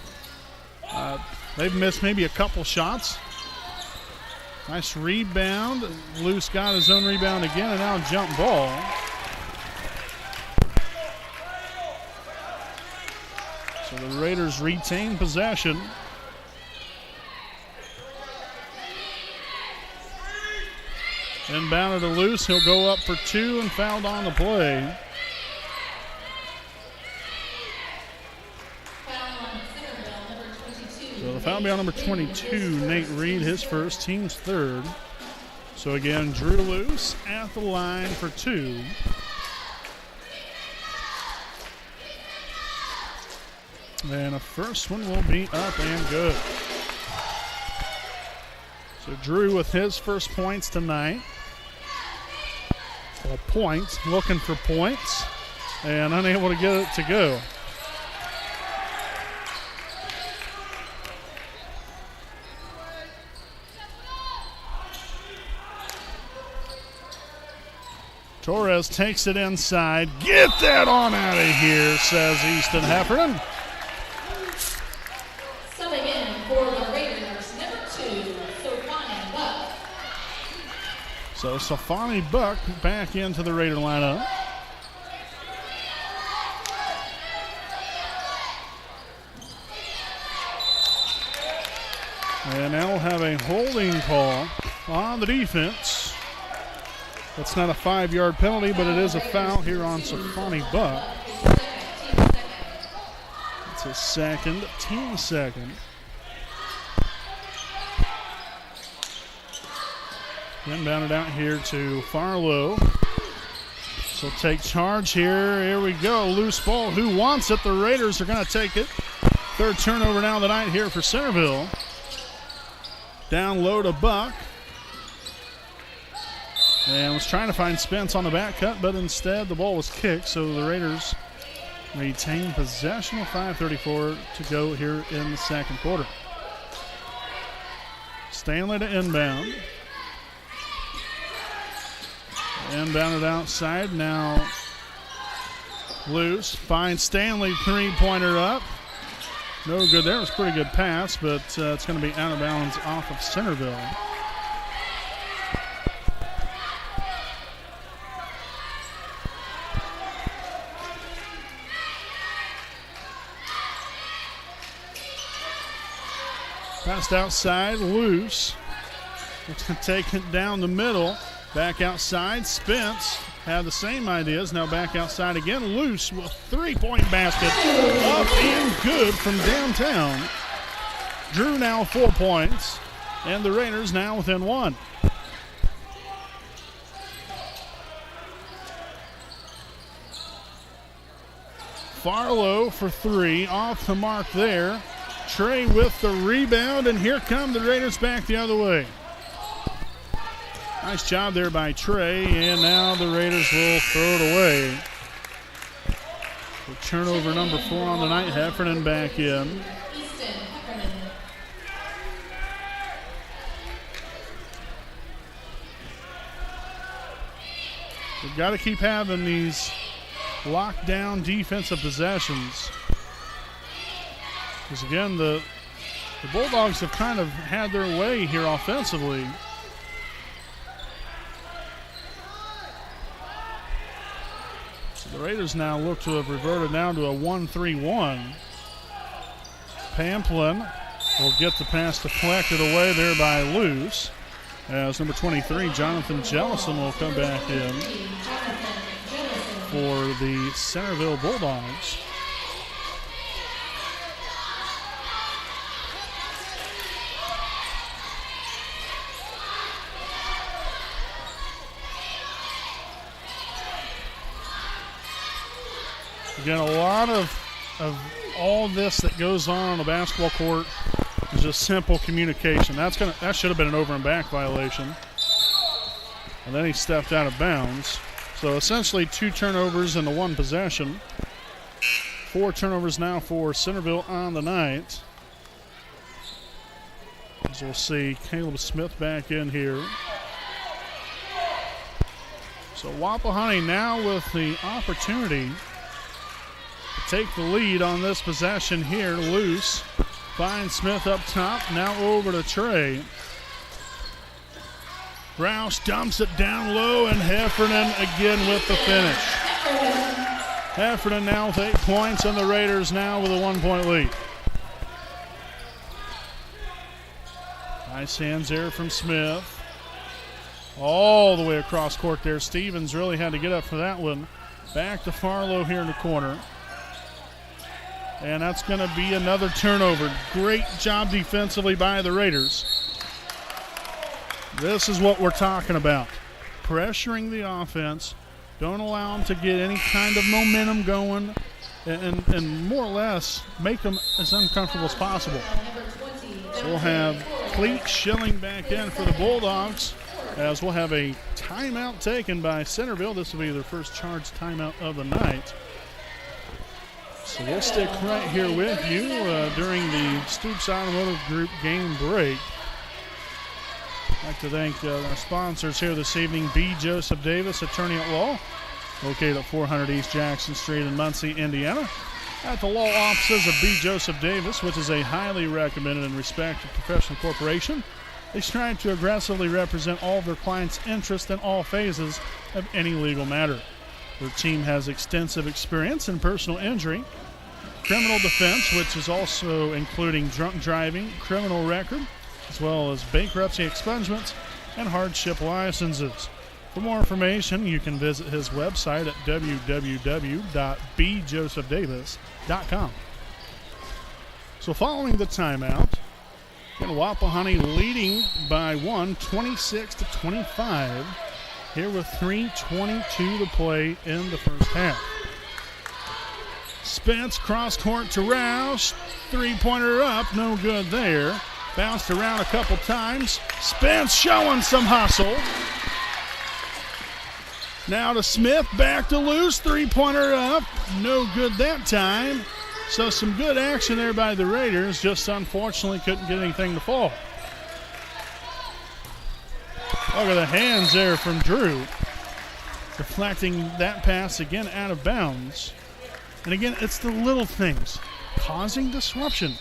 [SPEAKER 1] they've missed maybe a couple shots. Nice rebound. Luce got his own rebound again, and now a jump ball. So the Raiders retain possession. Inbounded to Luce. He'll go up for two and fouled on the play. So the foul be on number 22, Nate Reed, his first, team's third. So again, Drew Luce at the line for two. And the first one will be up and good. So Drew with his first points tonight. A point, looking for points, and unable to get it to go. Torres takes it inside. Get that on out of here, says Easton Heffernan.
[SPEAKER 2] Subbing in for the Raiders, number 2, Sofani Buck.
[SPEAKER 1] So Sofani Buck back into the Raider lineup. And now we'll have a holding call on the defense. That's not a 5-yard penalty, but it is a foul here on Sofani Buck. It's his second, team second. Inbounded out here to Farlow. So take charge here. Here we go. Loose ball. Who wants it? The Raiders are going to take it. Third turnover now of the night here for Centerville. Down low to Buck. And was trying to find Spence on the back cut, but instead the ball was kicked. So the Raiders retain possession with 5:34 to go here in the second quarter. Stanley to inbound. Inbounded outside. Now Luce finds Stanley, three-pointer up. No good there. It was a pretty good pass, but it's going to be out of bounds off of Centerville. Passed outside, Luce. Looks to take it down the middle. Back outside, Spence had the same ideas. Now back outside again, Luce with three-point basket. Up and good from downtown. Drew now 4 points, and the Raiders now within one. Farlow for three, off the mark there. Trey with the rebound, and here come the Raiders back the other way. Nice job there by Trey, and now the Raiders will throw it away. So turnover number 4 on the night, Heffernan back in. We've got to keep having these lockdown defensive possessions. Because again, the Bulldogs have kind of had their way here offensively. So the Raiders now look to have reverted down to a 1-3-1. Pamplin will get the pass deflected away there by Luce. As number 23, Jonathan Jellison, will come back in for the Centerville Bulldogs. Again, a lot of all this that goes on the basketball court is just simple communication. That should have been an over and back violation. And then he stepped out of bounds. So essentially 2 turnovers in the 1 possession. 4 turnovers now for Centerville on the night. As we'll see Caleb Smith back in here. So Wapahani now with the opportunity to take the lead on this possession here. Loose. Finds Smith up top. Now over to Trey. Rouse dumps it down low, and Heffernan again with the finish. Heffernan now with 8 points, and the Raiders now with a 1-point lead. Nice hands there from Smith. All the way across court there. Stevens really had to get up for that one. Back to Farlow here in the corner. And that's going to be another turnover. Great job defensively by the Raiders. This is what we're talking about. Pressuring the offense. Don't allow them to get any kind of momentum going. And more or less make them as uncomfortable as possible. So we'll have Cleet Schilling back in for the Bulldogs, as we'll have a timeout taken by Centerville. This will be their first charged timeout of the night. So we'll stick right here with you during the Stoops Automotive Group game break. I'd like to thank our sponsors here this evening, B. Joseph Davis, attorney at law, located at 400 East Jackson Street in Muncie, Indiana. At the law offices of B. Joseph Davis, which is a highly recommended and respected professional corporation, they strive to aggressively represent all of their clients' interests in all phases of any legal matter. Their team has extensive experience in personal injury, criminal defense, which is also including drunk driving, criminal record, as well as bankruptcy expungements and hardship licenses. For more information, you can visit his website at www.bjosephdavis.com. So following the timeout, Wapahani leading by 26-25, here with 3:22 to play in the first half. Spence cross court to Rouse. 3-pointer up, no good there. Bounced around a couple times. Spence showing some hustle. Now to Smith, back to Loose. 3-pointer up, no good that time. So some good action there by the Raiders, just unfortunately couldn't get anything to fall. Look at the hands there from Drew. Deflecting that pass again out of bounds. And again, it's the little things causing disruption.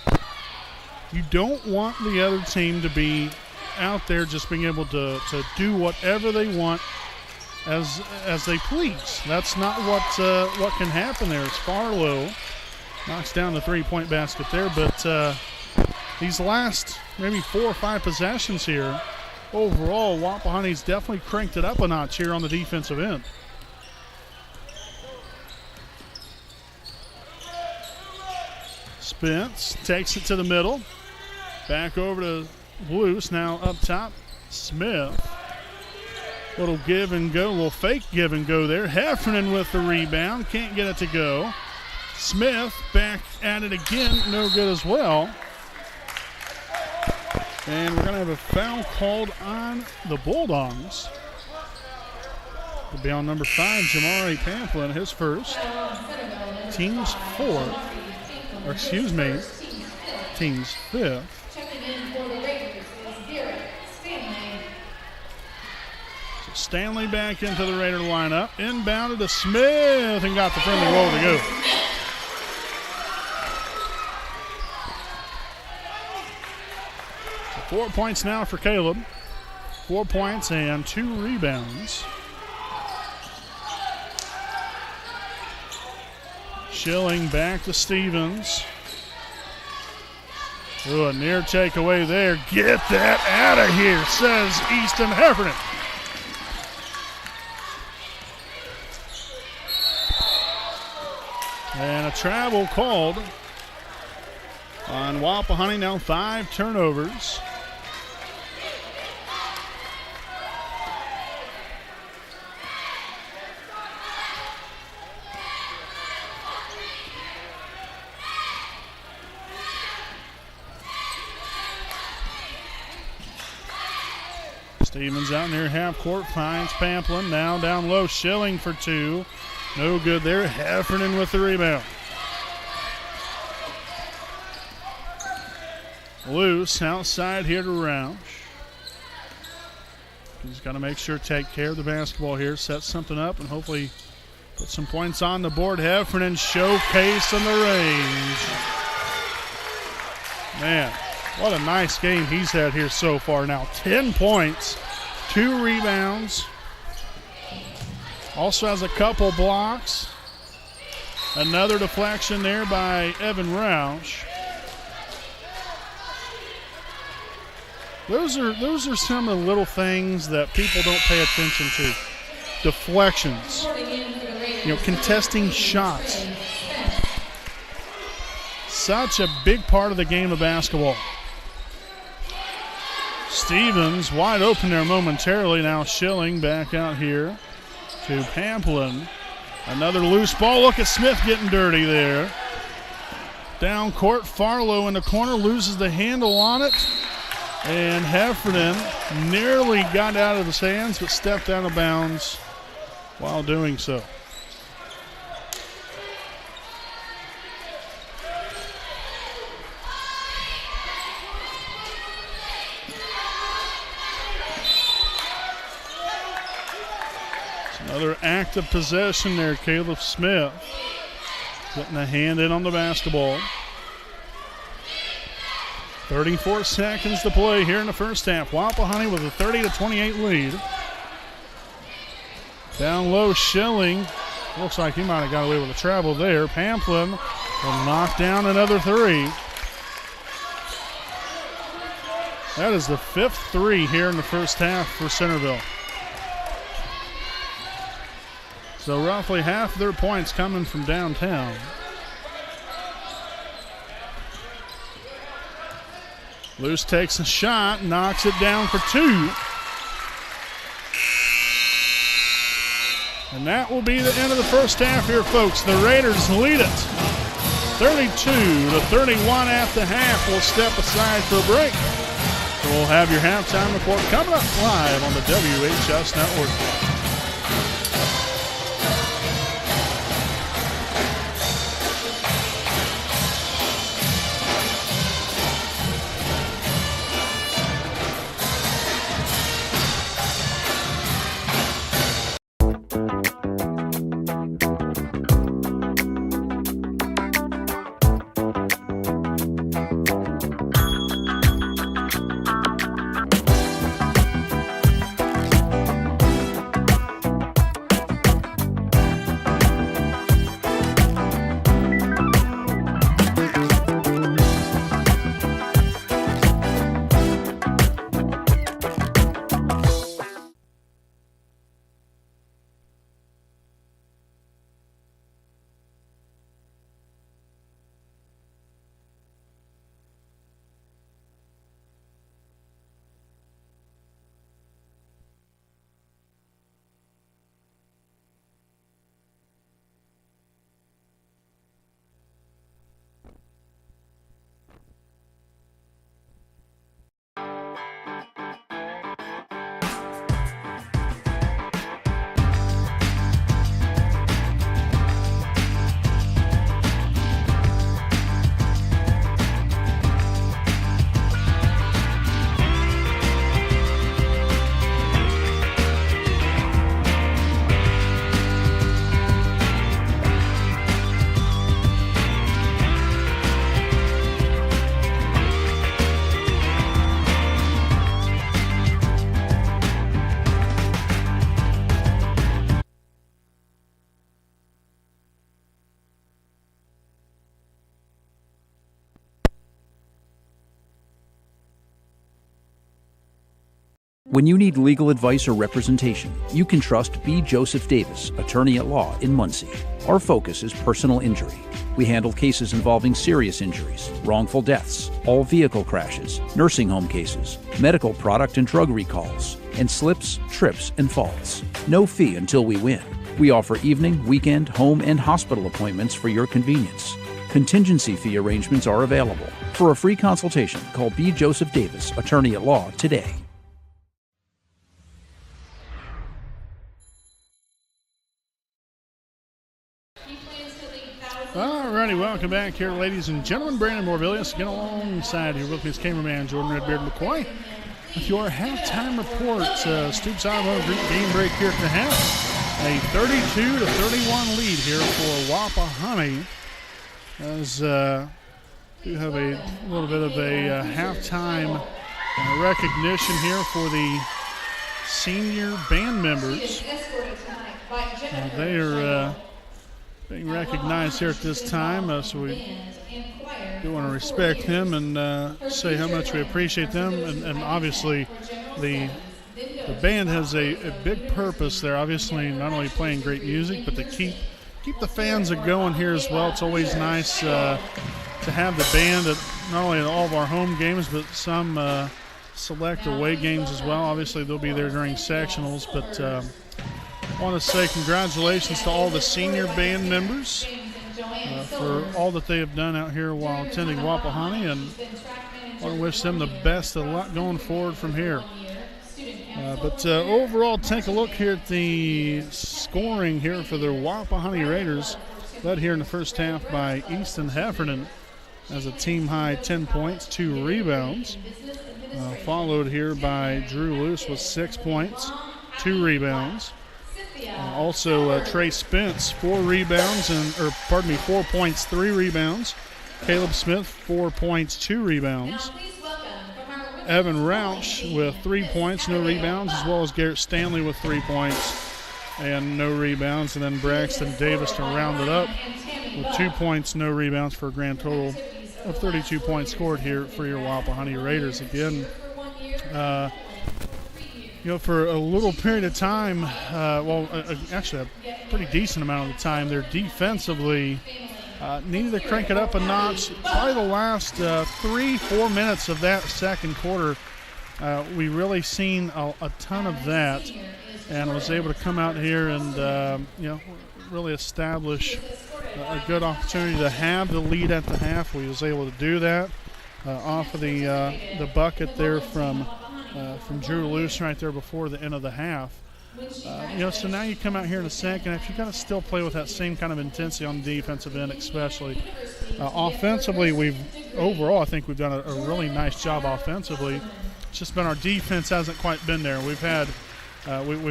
[SPEAKER 1] You don't want the other team to be out there just being able to do whatever they want as they please. That's not what can happen there. It's Farlow knocks down the 3-point basket there, but these last maybe 4 or 5 possessions here, overall, Wapahani's definitely cranked it up a notch here on the defensive end. Spence takes it to the middle. Back over to Loose, now up top. Smith. Little give and go, little fake give and go there. Heffernan with the rebound, can't get it to go. Smith back at it again, no good as well. And we're going to have a foul called on the Bulldogs. It'll be on number 5, Jamari Pamplin, his first. Team's 4th. Or excuse me, team's 5th.
[SPEAKER 2] Checking in for the Raiders is Derek Stanley.
[SPEAKER 1] So Stanley back into the Raider lineup. Inbounded to Smith and got the friendly roll to go. So 4 points now for Caleb. 4 points and 2 rebounds. Schilling back to Stevens. Ooh, a near takeaway there. Get that out of here, says Easton Heffernan. And a travel called on Wapahani. Now 5 turnovers. Stevens out near half court, finds Pamplin. Now down low, Schilling for two. No good there. Heffernan with the rebound. Loose outside here to Roush. He's got to make sure to take care of the basketball here, set something up, and hopefully put some points on the board. Heffernan showcase in the range. Man, what a nice game he's had here so far. Now 10 points, 2 rebounds. Also has a couple blocks. Another deflection there by Evan Roush. Those are some of the little things that people don't pay attention to. Deflections, contesting shots. Such a big part of the game of basketball. Stevens wide open there momentarily. Now Schilling back out here to Pamplin. Another loose ball. Look at Smith getting dirty there. Down court, Farlow in the corner loses the handle on it. And Heffernan nearly got out of his hands but stepped out of bounds while doing so. Another active possession there, Caleb Smith getting a hand in on the basketball. 34 seconds to play here in the first half. Wapahani with a 30-28 lead. Down low, Schilling. Looks like he might have got away with a travel there. Pamplin will knock down another three. That is the 5th three here in the first half for Centerville. So roughly half of their points coming from downtown. Luce takes a shot, knocks it down for two. And that will be the end of the first half here, folks. The Raiders lead it 32-31 at the half. We'll step aside for a break. We'll have your halftime report coming up live on the WHS Network.
[SPEAKER 4] When you need legal advice or representation, you can trust B. Joseph Davis, attorney at law in Muncie. Our focus is personal injury. We handle cases involving serious injuries, wrongful deaths, all vehicle crashes, nursing home cases, medical product and drug recalls, and slips, trips, and falls. No fee until we win. We offer evening, weekend, home, and hospital appointments for your convenience. Contingency fee arrangements are available. For a free consultation, call B. Joseph Davis, attorney at law, today.
[SPEAKER 1] Alrighty, welcome back here, ladies and gentlemen. Brandon Morvillius again alongside here with me is cameraman Jordan Redbeard McCoy with your halftime report. Stoops out of a game break here at the half. A 32-31 lead here for Wapahani. As do have a little bit of a halftime recognition here for the senior band members. They are being recognized here at this time, so we do want to respect them and say how much we appreciate them. And obviously, the band has a big purpose there. Obviously, not only playing great music, but to keep the fans going here as well. It's always nice to have the band at not only at all of our home games, but some select away games as well. Obviously, they'll be there during sectionals, but I want to say congratulations to all the senior band members for all that they have done out here while attending Wapahani, and I want to wish them the best of luck going forward from here. But overall, take a look here at the scoring here for the Wapahani Raiders, led here in the first half by Easton Heffernan as a team-high 10 points, 2 rebounds. Followed here by Drew Luce with 6 points, 2 rebounds. Also, Trey Spence, 4 points, 3 rebounds. Caleb Smith, 4 points, 2 rebounds. Evan Roush with 3 points, no rebounds, as well as Garrett Stanley with 3 points and no rebounds. And then Braxton Davis to round it up with 2 points, no rebounds, for a grand total of 32 points scored here for your Wapahani Raiders. Again, for a little period of time, actually a pretty decent amount of the time, they're defensively needed to crank it up a notch. Probably the last 3-4 minutes of that second quarter, we really seen a ton of that, and was able to come out here and really establish a good opportunity to have the lead at the half. We was able to do that off of the bucket there from Drew Luce right there before the end of the half. So now you come out here in the second half, you got to still play with that same kind of intensity on the defensive end, especially. Offensively, I think we've done a really nice job offensively. It's just been our defense hasn't quite been there. We've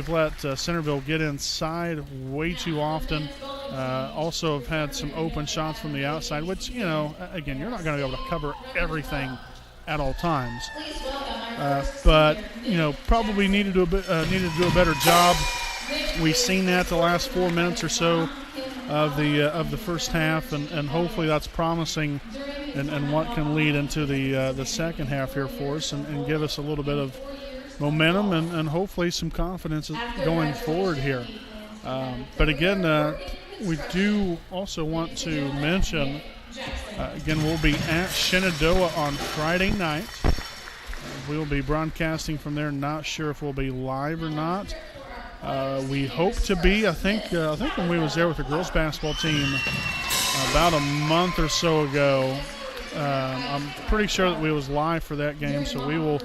[SPEAKER 1] let Centerville get inside way too often. Also have had some open shots from the outside, which, again, you're not going to be able to cover everything at all times. But probably needed to do a better job. We've seen that the last 4 minutes or so of the first half, and hopefully that's promising, and what can lead into the second half here for us, and give us a little bit of momentum and hopefully some confidence going forward here. But again, we do also want to mention, again, we'll be at Shenandoah on Friday night. We'll be broadcasting from there. Not sure if we'll be live or not. We hope to be. I think when we was there with the girls basketball team about a month or so ago, I'm pretty sure that we was live for that game. So we will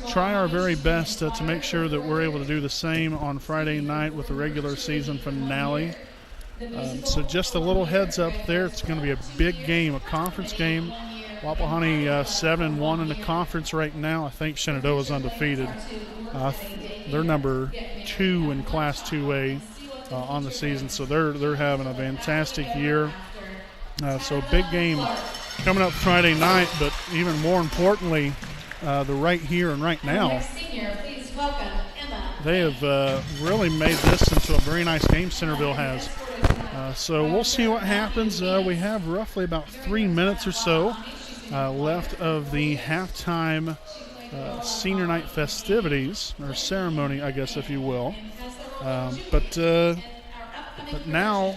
[SPEAKER 1] try our very best to make sure that we're able to do the same on Friday night with the regular season finale. So just a little heads up there. It's going to be a big game, a conference game. Wapahani 7-1 in the conference right now. I think Shenandoah is undefeated. They're number 2 in Class 2A on the season, so they're having a fantastic year. So a big game coming up Friday night, but even more importantly, the right here and right now. They have really made this into a very nice game, Centerville has. So we'll see what happens. We have roughly about 3 minutes or so left of the halftime senior night festivities, or ceremony, I guess, if you will. But now,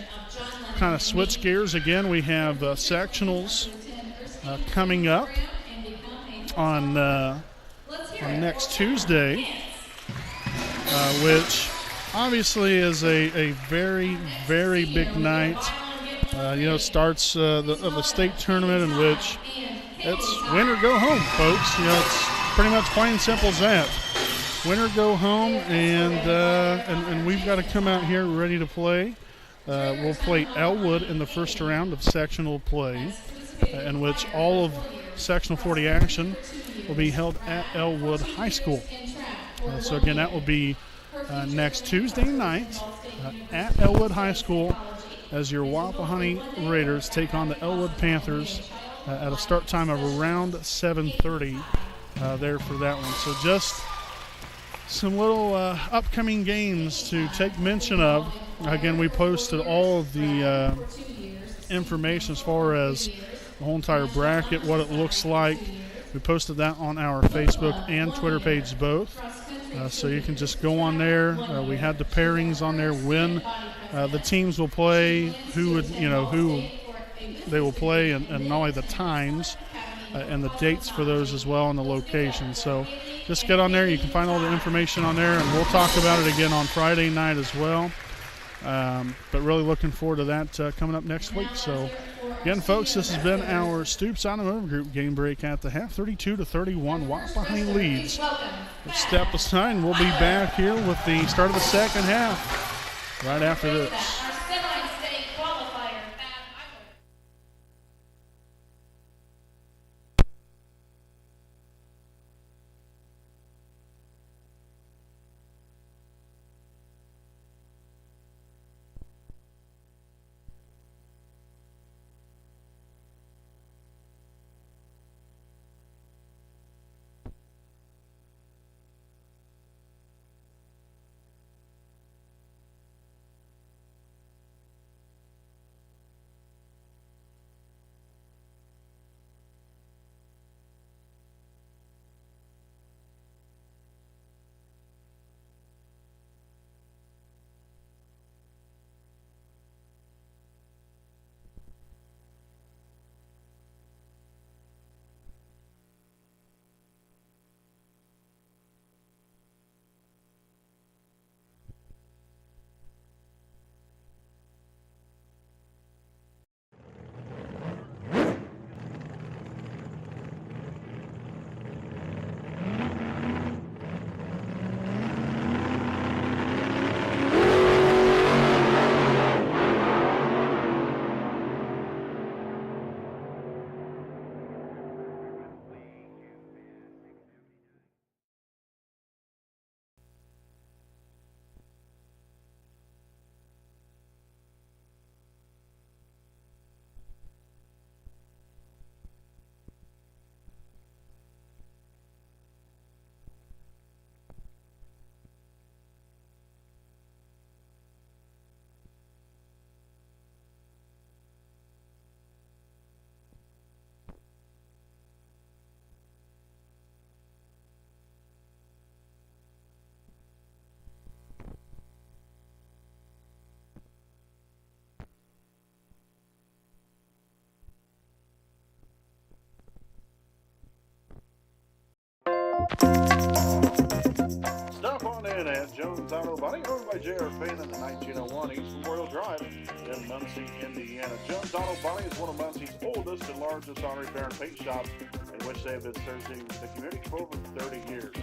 [SPEAKER 1] kind of switch gears again. We have sectionals coming up on next Tuesday, which obviously is a very, very big night. Starts the state tournament, in which it's win or go home, folks. It's pretty much plain and simple as that. Win or go home, and we've got to come out here ready to play. will play Elwood in the first round of sectional play, in which all of sectional 40 action will be held at Elwood High School. So again, that will be next Tuesday night at Elwood High School as your Wapahani Raiders take on the Elwood Panthers at a start time of around 7:30 there for that one. So just some little upcoming games to take mention of. Again, we posted all of the information as far as the whole entire bracket, what it looks like. We posted that on our Facebook and Twitter page both. So you can just go on there. We had the pairings on there, when the teams will play, who they will play, and not only the times and the dates for those as well, and the locations. So just get on there. You can find all the information on there, and we'll talk about it again on Friday night as well. But really looking forward to that coming up next week. So again, folks, this has been our Stoops Automotive Group game break at the half. 32-31, Wapahani leads. Step aside, we'll be back here with the start of the second half right after this.
[SPEAKER 5] Stop on in at Jones Auto Body, owned by J.R. Payne in the 1901 East Memorial Drive in Muncie, Indiana. Jones Auto Body is one of Muncie's oldest and largest auto repair and paint shops, in which they have been serving the community for over 30 years.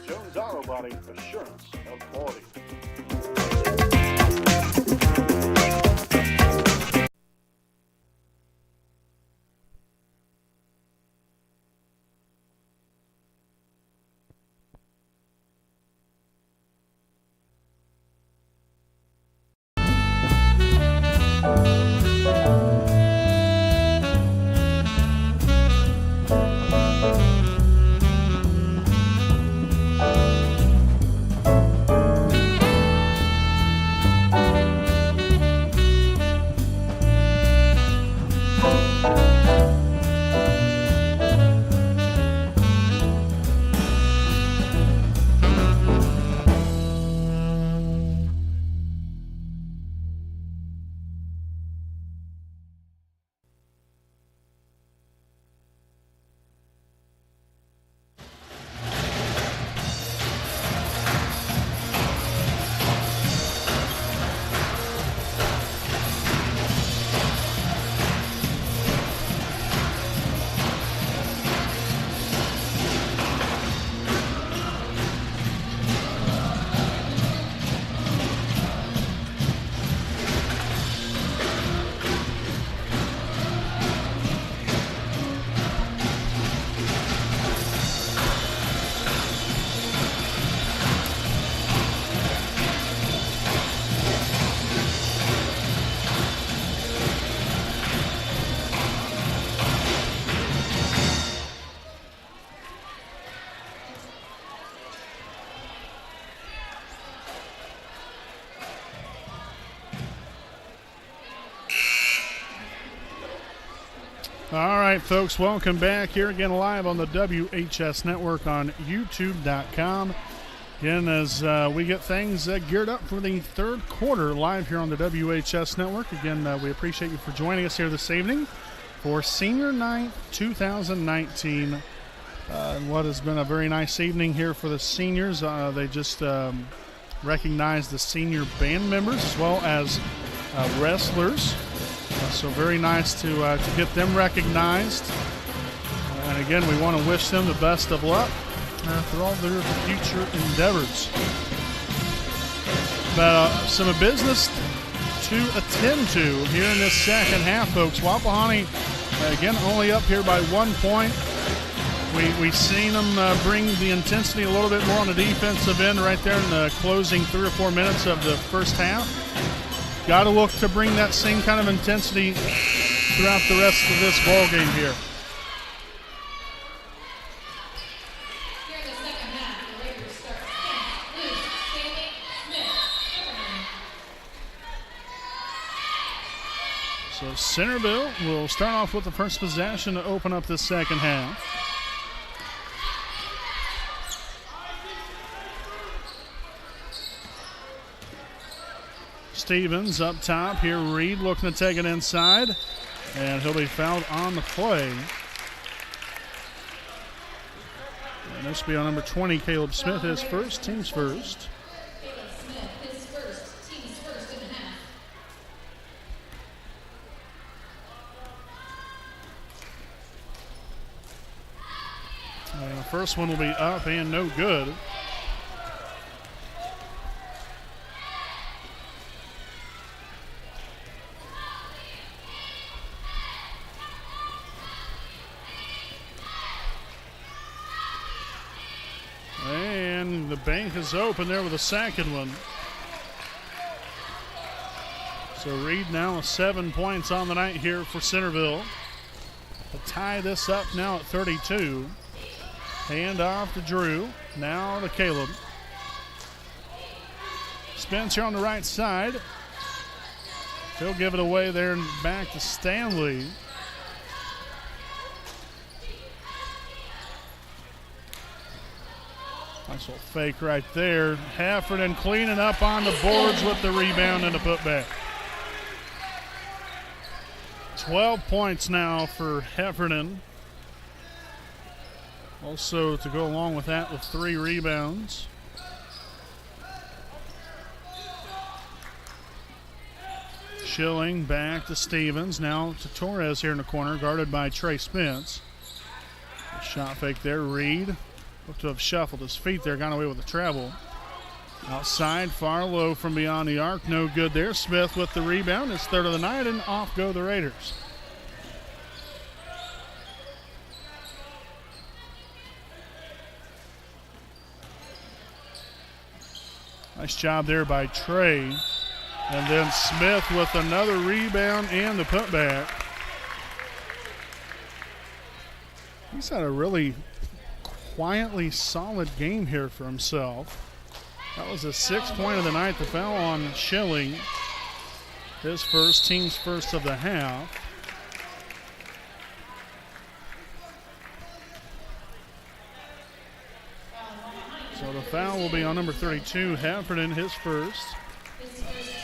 [SPEAKER 5] Jones Auto Body, assurance of quality.
[SPEAKER 1] All right, folks, welcome back here again live on the WHS Network on YouTube.com. Again, as we get things geared up for the third quarter live here on the WHS Network. Again, we appreciate you for joining us here this evening for Senior Night 2019. What has been a very nice evening here for the seniors. They just recognized the senior band members as well as wrestlers. So very nice to get them recognized. And again, we want to wish them the best of luck for all their future endeavors. But some business to attend to here in this second half, folks. Wapahani, again, only up here by 1 point. We've seen them bring the intensity a little bit more on the defensive end right there in the closing 3 or 4 minutes of the first half. Got to look to bring that same kind of intensity throughout the rest of this ball game here.
[SPEAKER 2] Here in the second half, the Raiders start Luke, Stanley, Smith,
[SPEAKER 1] So Centerville will start off with the first possession to open up this second half. Stevens up top here. Reed looking to take it inside, and he'll be fouled on the play. And this will be on number 20, Caleb Smith, his first, team's first.
[SPEAKER 2] Caleb Smith, his first, team's first in the half.
[SPEAKER 1] And the first one will be up and no good. And the bank is open there with a second one. So Reed now with 7 points on the night here for Centerville. To tie this up now at 32. Hand off to Drew. Now to Caleb. Spencer on the right side. He'll give it away there and back to Stanley. Nice little fake right there. Heffernan cleaning up on the boards with the rebound and the putback. 12 points now for Heffernan. Also to go along with that with 3 rebounds. Schilling back to Stevens. Now to Torres here in the corner, guarded by Trey Spence. Shot fake there. Reed looked to have shuffled his feet there, gone away with the travel. Outside, far low from beyond the arc. No good there. Smith with the rebound. His third of the night, and off go the Raiders. Nice job there by Trey. And then Smith with another rebound and the putback. He's had a really quietly solid game here for himself. That was his 6th point of the night. The foul on Schilling. His first, team's first of the half. So the foul will be on number 32, Heffernan, his first,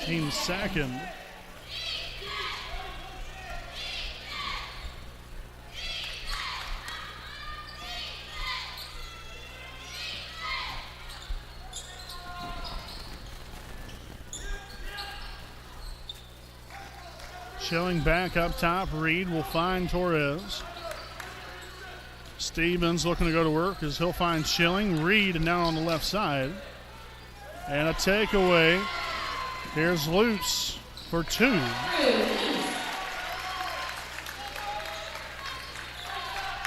[SPEAKER 1] team's second. Schilling back up top. Reed will find Torres. Stevens looking to go to work as he'll find Schilling. Reed now on the left side. And a takeaway. Here's Luce for 2.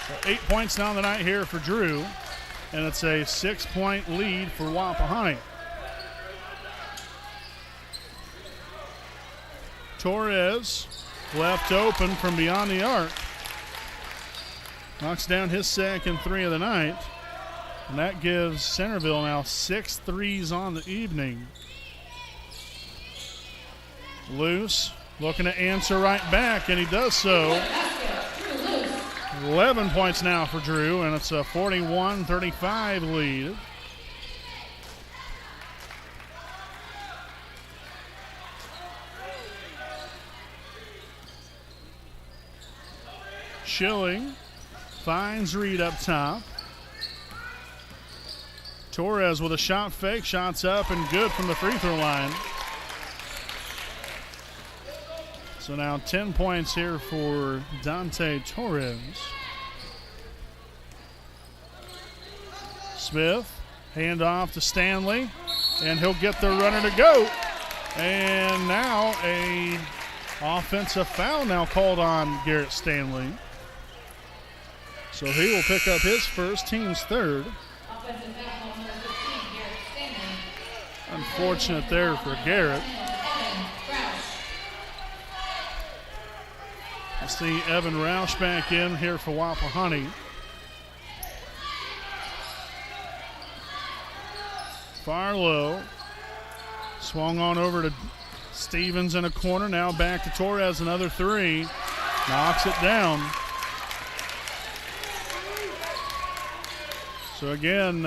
[SPEAKER 1] So 8 points now on the night here for Drew. And it's a 6-point lead for Wapahani. Torres left open from beyond the arc. Knocks down his second 3 of the night. And that gives Centerville now 6 threes on the evening. Luce looking to answer right back, and he does so. 11 points now for Drew, and it's a 41-35 lead. Schilling finds Reed up top. Torres with a shot fake, shots up and good from the free throw line. So now 10 points here for Dante Torres. Smith, handoff to Stanley, and he'll get the runner to go. And now a offensive foul now called on Garrett Stanley. So he will pick up his first, team's third.
[SPEAKER 2] Offensive foul, number 15, Garrett Stanley.
[SPEAKER 1] Unfortunate there for Garrett. I see Evan Roush back in here for Wapahani. Farlow swung on over to Stevens in a corner. Now back to Torres, another three. Knocks it down. So again,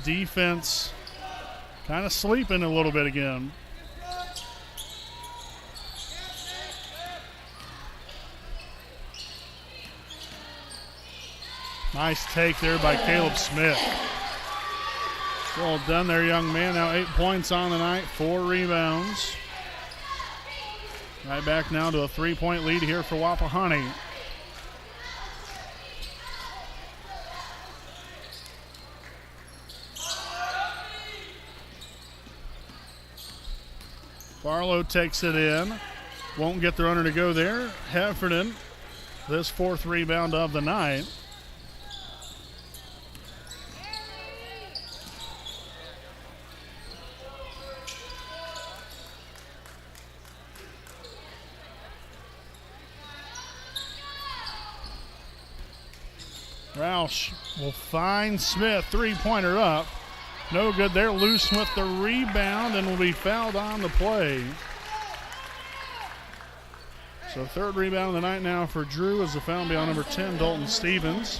[SPEAKER 1] defense kind of sleeping a little bit again. Nice take there by Caleb Smith. Well done there, young man. Now 8 points on the night, 4 rebounds. Right back now to a 3-point lead here for Wapahani. Barlow takes it in. Won't get the runner to go there. Heffernan, this 4th rebound of the night. Roush will find Smith, 3-pointer up. No good there. Loose with the rebound and will be fouled on the play. So 3rd rebound of the night now for Drew as the foul will be on number 10, Dalton Stevens.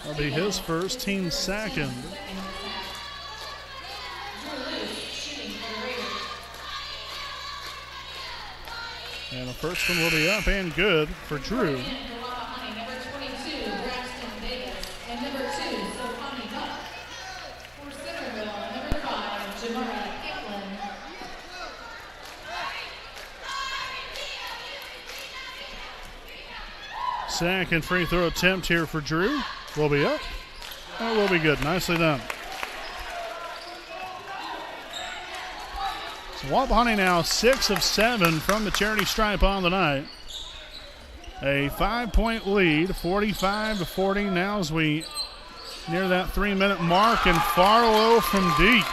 [SPEAKER 1] That'll be his first, team second. And the first one will be up and good for Drew. Second free throw attempt here for Drew. Will be up. That will be good. Nicely done. So Wapahani now 6 of 7 from the charity stripe on the night. A 5-point lead, 45-40 now as we near that 3-minute mark, and Farlow from deep.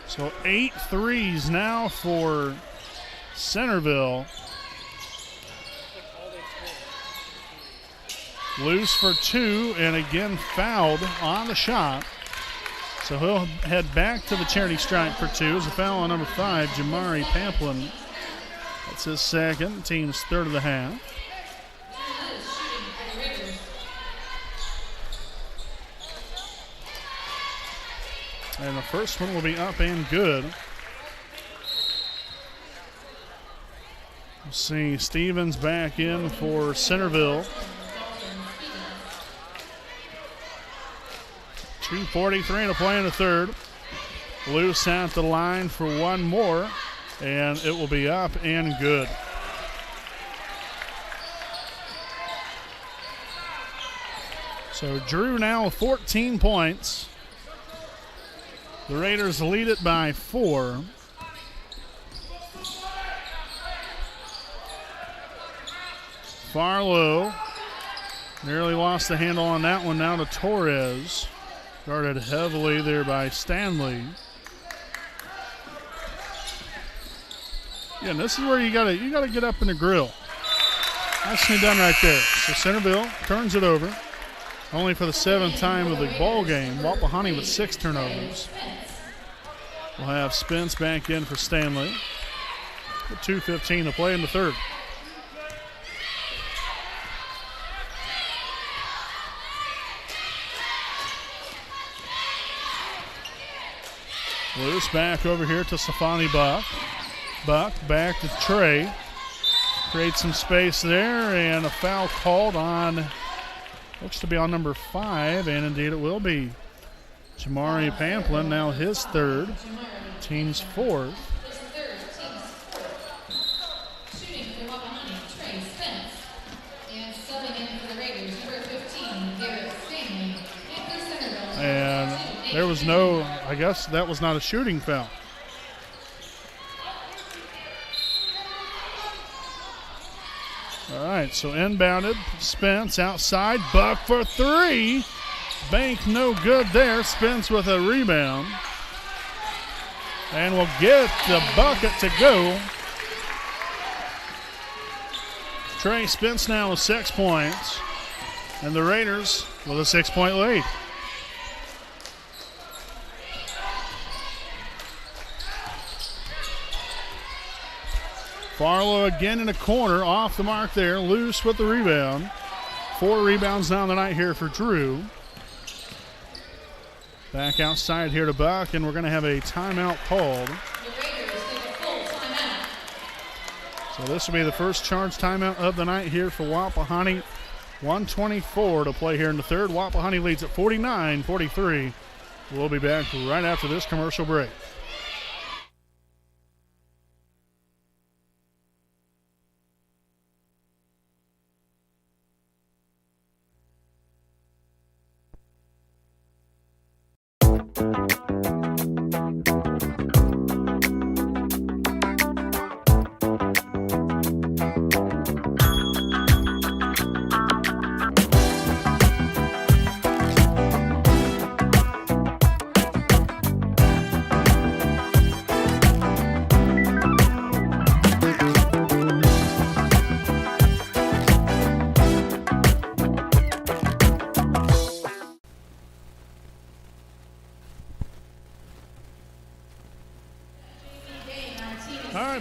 [SPEAKER 1] So 8 threes now for Centerville. Loose for 2 and again fouled on the shot. So he'll head back to the charity stripe for 2. As a foul on number 5, Jamari Pamplin. That's his second, team's 3rd of the half. And the first one will be up and good. We'll see Stevens back in for Centerville. 2:43 to play in the 3rd. Loose at the line for one more, and it will be up and good. So Drew now 14 points. The Raiders lead it by 4. Farlow nearly lost the handle on that one. Now to Torres. Guarded heavily there by Stanley. Yeah, and this is where you gotta get up in the grill. Nicely done right there. So Centerville turns it over. Only for the 7th time of the ball game. Wapahani with 6 turnovers. We'll have Spence back in for Stanley. With 2:15 to play in the third. Loose back over here to Safani Buck. Buck back to Trey. Creates some space there, and a foul called on, looks to be on number 5, and indeed it will be. Jamari Pamplin, now his third, team's fourth.
[SPEAKER 2] Shooting for Wapahani, Trey Spence. And subbing in for the Raiders, number 15, Garrett Stanley. And for Centerville,
[SPEAKER 1] And there was no, I guess that was not a shooting foul. All right, so inbounded, Spence outside, Buck for 3. Bank no good there. Spence with a rebound. And will get the bucket to go. Trey Spence now with 6 points. And the Raiders with a 6-point lead. Farlow again in a corner, off the mark there, loose with the rebound. 4 rebounds now tonight here for Drew. Back outside here to Buck, and we're going to have a timeout called.
[SPEAKER 2] the Raiders take a full timeout.
[SPEAKER 1] So this will be the first charge timeout of the night here for Wapahani. 1:24 to play here in the third. Wapahani leads at 49-43. We'll be back right after this commercial break.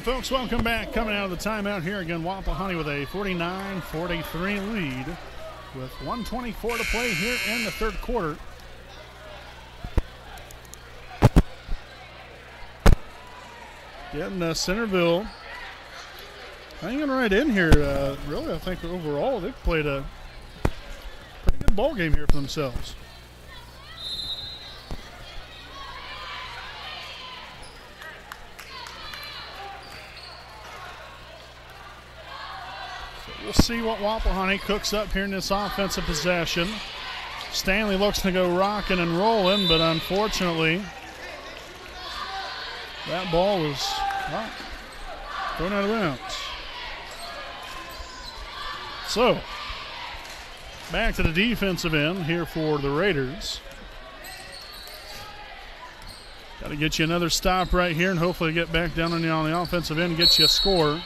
[SPEAKER 1] Folks, welcome back. Coming out of the timeout here again, Wapahani with a 49-43 lead with 1:24 to play here in the third quarter. Getting Centerville hanging right in here. Really, I think overall they've played a pretty good ball game here for themselves. We'll see what Wapahani cooks up here in this offensive possession. Stanley looks to go rocking and rolling, but unfortunately, that ball was thrown out of bounds. So, back to the defensive end here for the Raiders. Got to get you another stop right here and hopefully get back down on the offensive end and get you a score.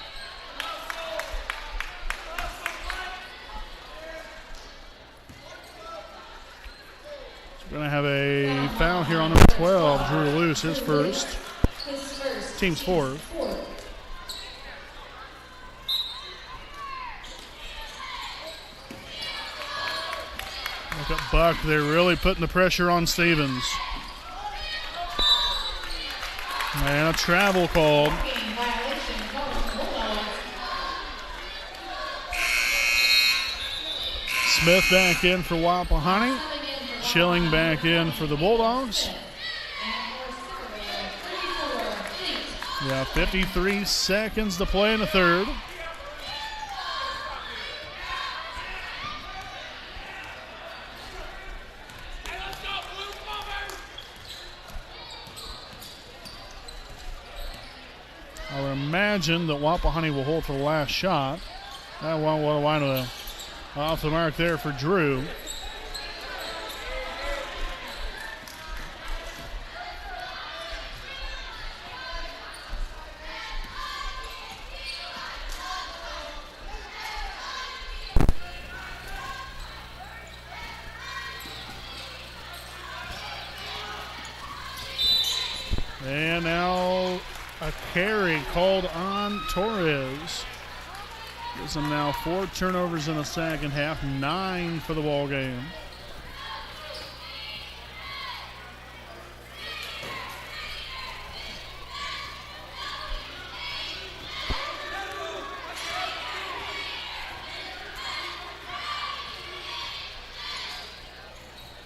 [SPEAKER 1] We're going to have a foul here on number 12, Drew Luce, his first. Team's fourth. Look at Buck. They're really putting the pressure on Stevens. And a travel called. Smith back in for Wapahani. Schilling back in for the Bulldogs. Yeah, 53 seconds to play in the third. I would imagine that Wapahani will hold for the last shot. What do I know? Off the mark there for Drew. And now a carry called on Torres. Gives them now 4 turnovers in the second half, 9 for the ball game.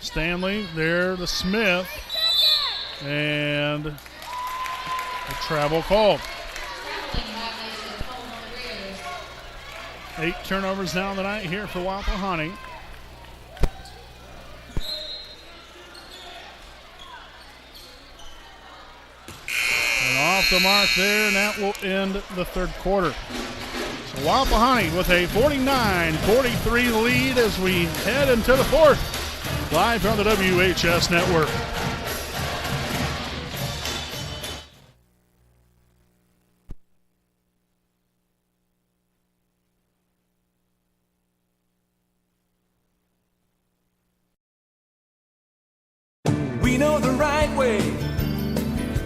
[SPEAKER 1] Stanley there to Smith. And a travel call. 8 turnovers now tonight here for Wapahani. And off the mark there, and that will end the third quarter. So Wapahani with a 49-43 lead as we head into the fourth. Live on the WHS Network.
[SPEAKER 3] We know the right way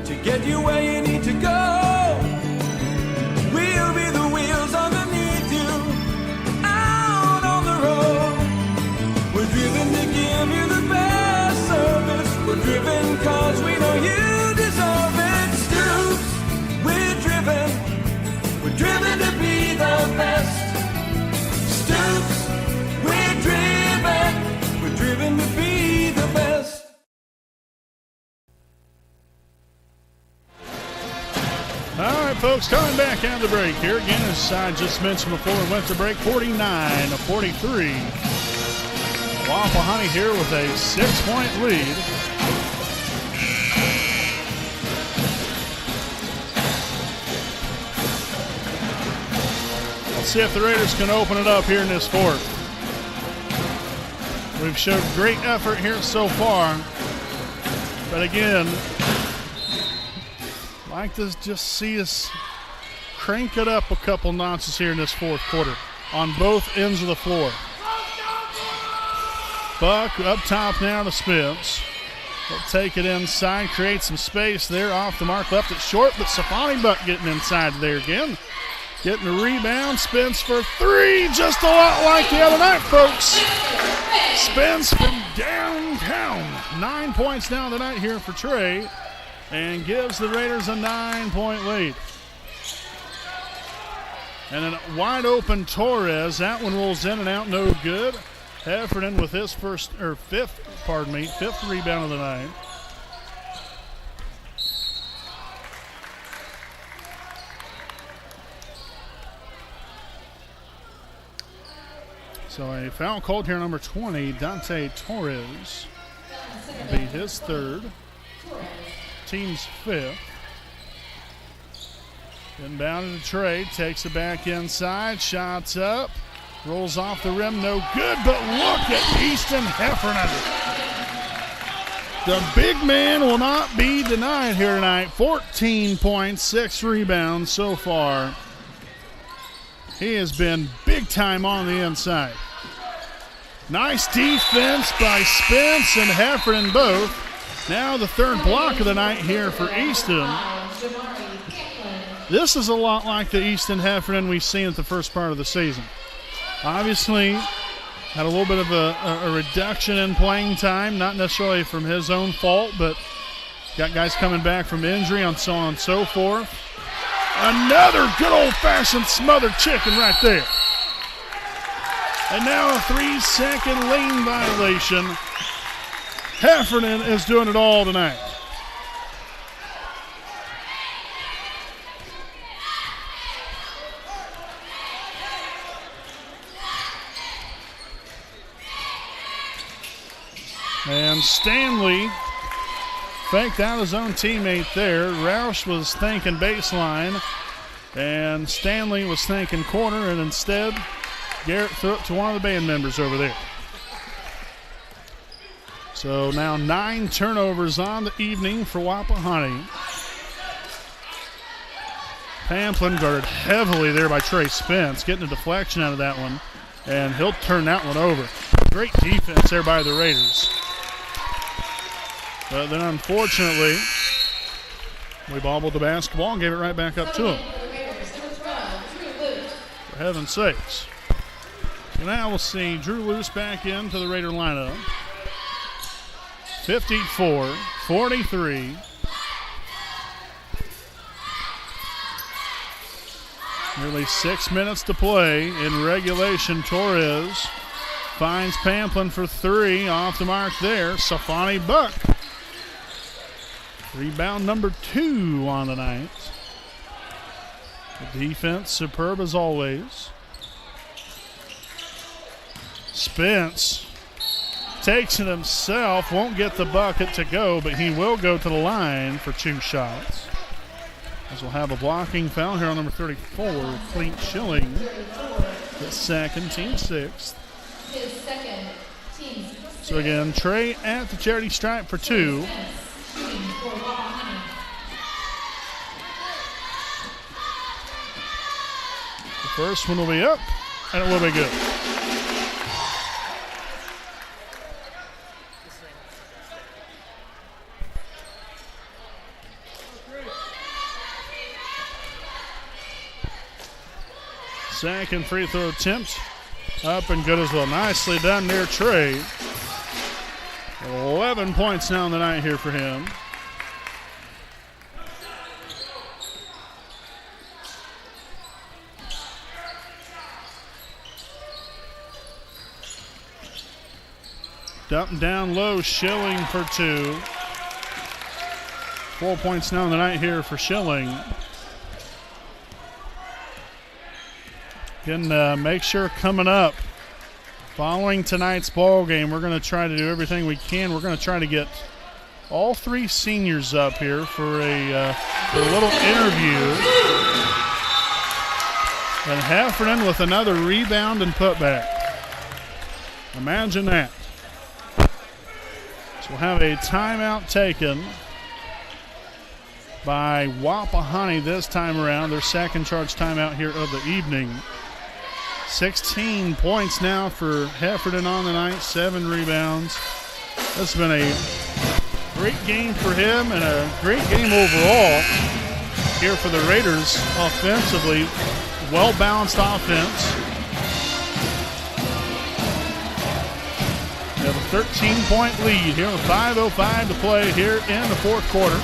[SPEAKER 3] to get you where you need to go. We'll be the wheels underneath you, out on the road. We're driven to give you the best service. We're driven cause we know you deserve it. Stoops, we're driven to be the best. Stoops, we're driven to be the best.
[SPEAKER 1] All right, folks, coming back out of the break here. Again, as I just mentioned before, we went to break 49-43. Wapahani here with a 6-point lead. Let's see if the Raiders can open it up here in this fourth. We've showed great effort here so far. But again, I'd like to just see us crank it up a couple notches here in this fourth quarter on both ends of the floor. Buck up top now to Spence. They'll take it inside, create some space there off the mark, left it short, but Safani Buck getting inside there again. Getting a rebound, Spence for 3, just a lot like the other night, folks. Spence from downtown. 9 points now tonight here for Trey. And gives the Raiders a 9-point lead. And then wide open Torres. That one rolls in and out, no good. Heffernan with his fifth rebound of the night. So a foul called here, number 20, Dante Torres. Will be his third. Team's fifth. Inbound to Trey, takes it back inside, shots up, rolls off the rim, no good, but look at Easton Heffernan. The big man will not be denied here tonight. 14 points, 6 rebounds so far. He has been big time on the inside. Nice defense by Spence and Heffernan both. Now the third block of the night here for Easton. This is a lot like the Easton Heffernan we've seen at the first part of the season. Obviously, had a little bit of a reduction in playing time, not necessarily from his own fault, but got guys coming back from injury and so on and so forth. Another good old-fashioned smothered chicken right there. And now a 3-second lane violation. Heffernan is doing it all tonight. And Stanley faked out his own teammate there. Roush was thinking baseline, and Stanley was thinking corner, and instead Garrett threw it to one of the band members over there. So now 9 turnovers on the evening for Wapahani. Pamplin guarded heavily there by Trey Spence, getting a deflection out of that one, and he'll turn that one over. Great defense there by the Raiders. But then unfortunately, We bobbled the basketball and gave it right back up to him. For heaven's sakes. So now we'll see Drew Luce back into the Raider lineup. 54-43. Nearly 6 minutes to play in regulation. Torres finds Pamplin for three. Off the mark there. Safani Buck. Rebound number 2 on the night. The defense superb as always. Spence takes it himself. Won't get the bucket to go, but he will go to the line for 2 shots. As we'll have a blocking foul here on number 34, Clint Schilling. His second, team 6th. So again, Trey at the charity stripe for 2. The first one will be up, and it will be good. Second free throw attempt up and good as well. Nicely done there, Trey. 11 points now on the night here for him. Up and down low, Schilling for 2. 4 points now on the night here for Schilling. Again, make sure coming up, following tonight's ball game, we're going to try to do everything we can. We're going to try to get all 3 seniors up here for a little interview. And Heffernan with another rebound and putback. Imagine that. So we'll have a timeout taken by Wapahani this time around, their second charge timeout here of the evening. 16 points now for Heffernan on the night, 7 rebounds. This has been a great game for him and a great game overall here for the Raiders offensively. Well-balanced offense. They have a 13-point lead here with 5:05 to play here in the fourth quarter.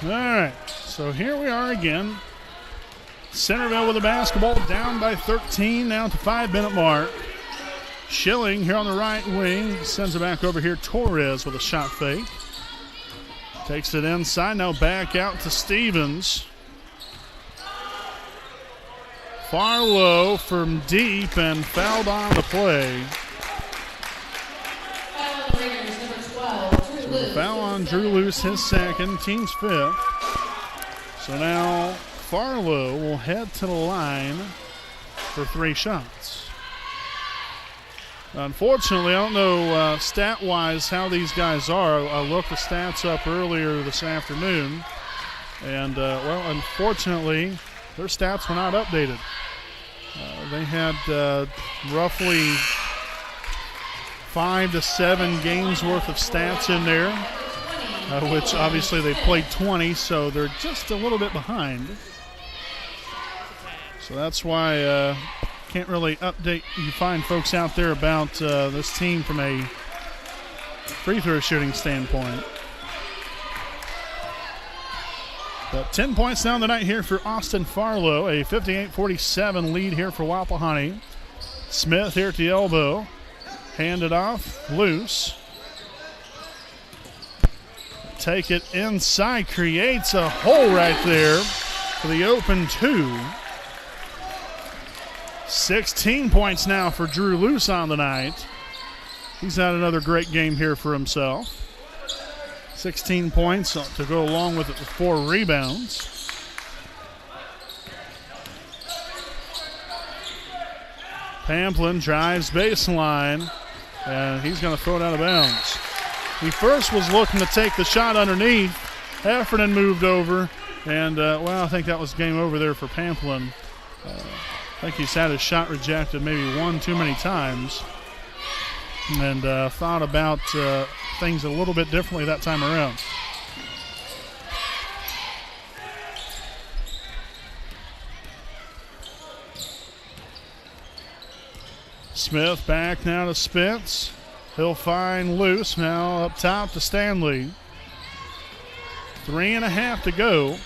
[SPEAKER 1] All right, so here we are again. Centerville with the basketball, down by 13, now at the 5-minute mark. Schilling here on the right wing, sends it back over here. Torres with a shot fake. Takes it inside, now back out to Stevens. Farlow from deep and fouled on the play. So the foul on Drew Luce, his second, team's 5th. So now Farlow will head to the line for 3 shots. Unfortunately, I don't know stat-wise how these guys are. I looked the stats up earlier this afternoon, and, well, unfortunately, their stats were not updated. They had roughly 5 to 7 games worth of stats in there, which obviously they played 20, so they're just a little bit behind. So that's why can't really update you fine folks out there about this team from a free throw shooting standpoint. But 10 points down the night here for Austin Farlow, a 58-47 lead here for Wapahani. Smith here at the elbow, handed off, Luce. Take it inside, creates a hole right there for the open 2. 16 points now for Drew Luce on the night. He's had another great game here for himself. 16 points to go along with it with 4 rebounds. Pamplin drives baseline, and he's going to throw it out of bounds. He first was looking to take the shot underneath. Heffernan moved over, and, I think that was game over there for Pamplin. I think he's had his shot rejected maybe one too many times, and thought about things a little bit differently that time around. Smith back now to Spence. He'll find Luce now up top to Stanley. 3.5 to go.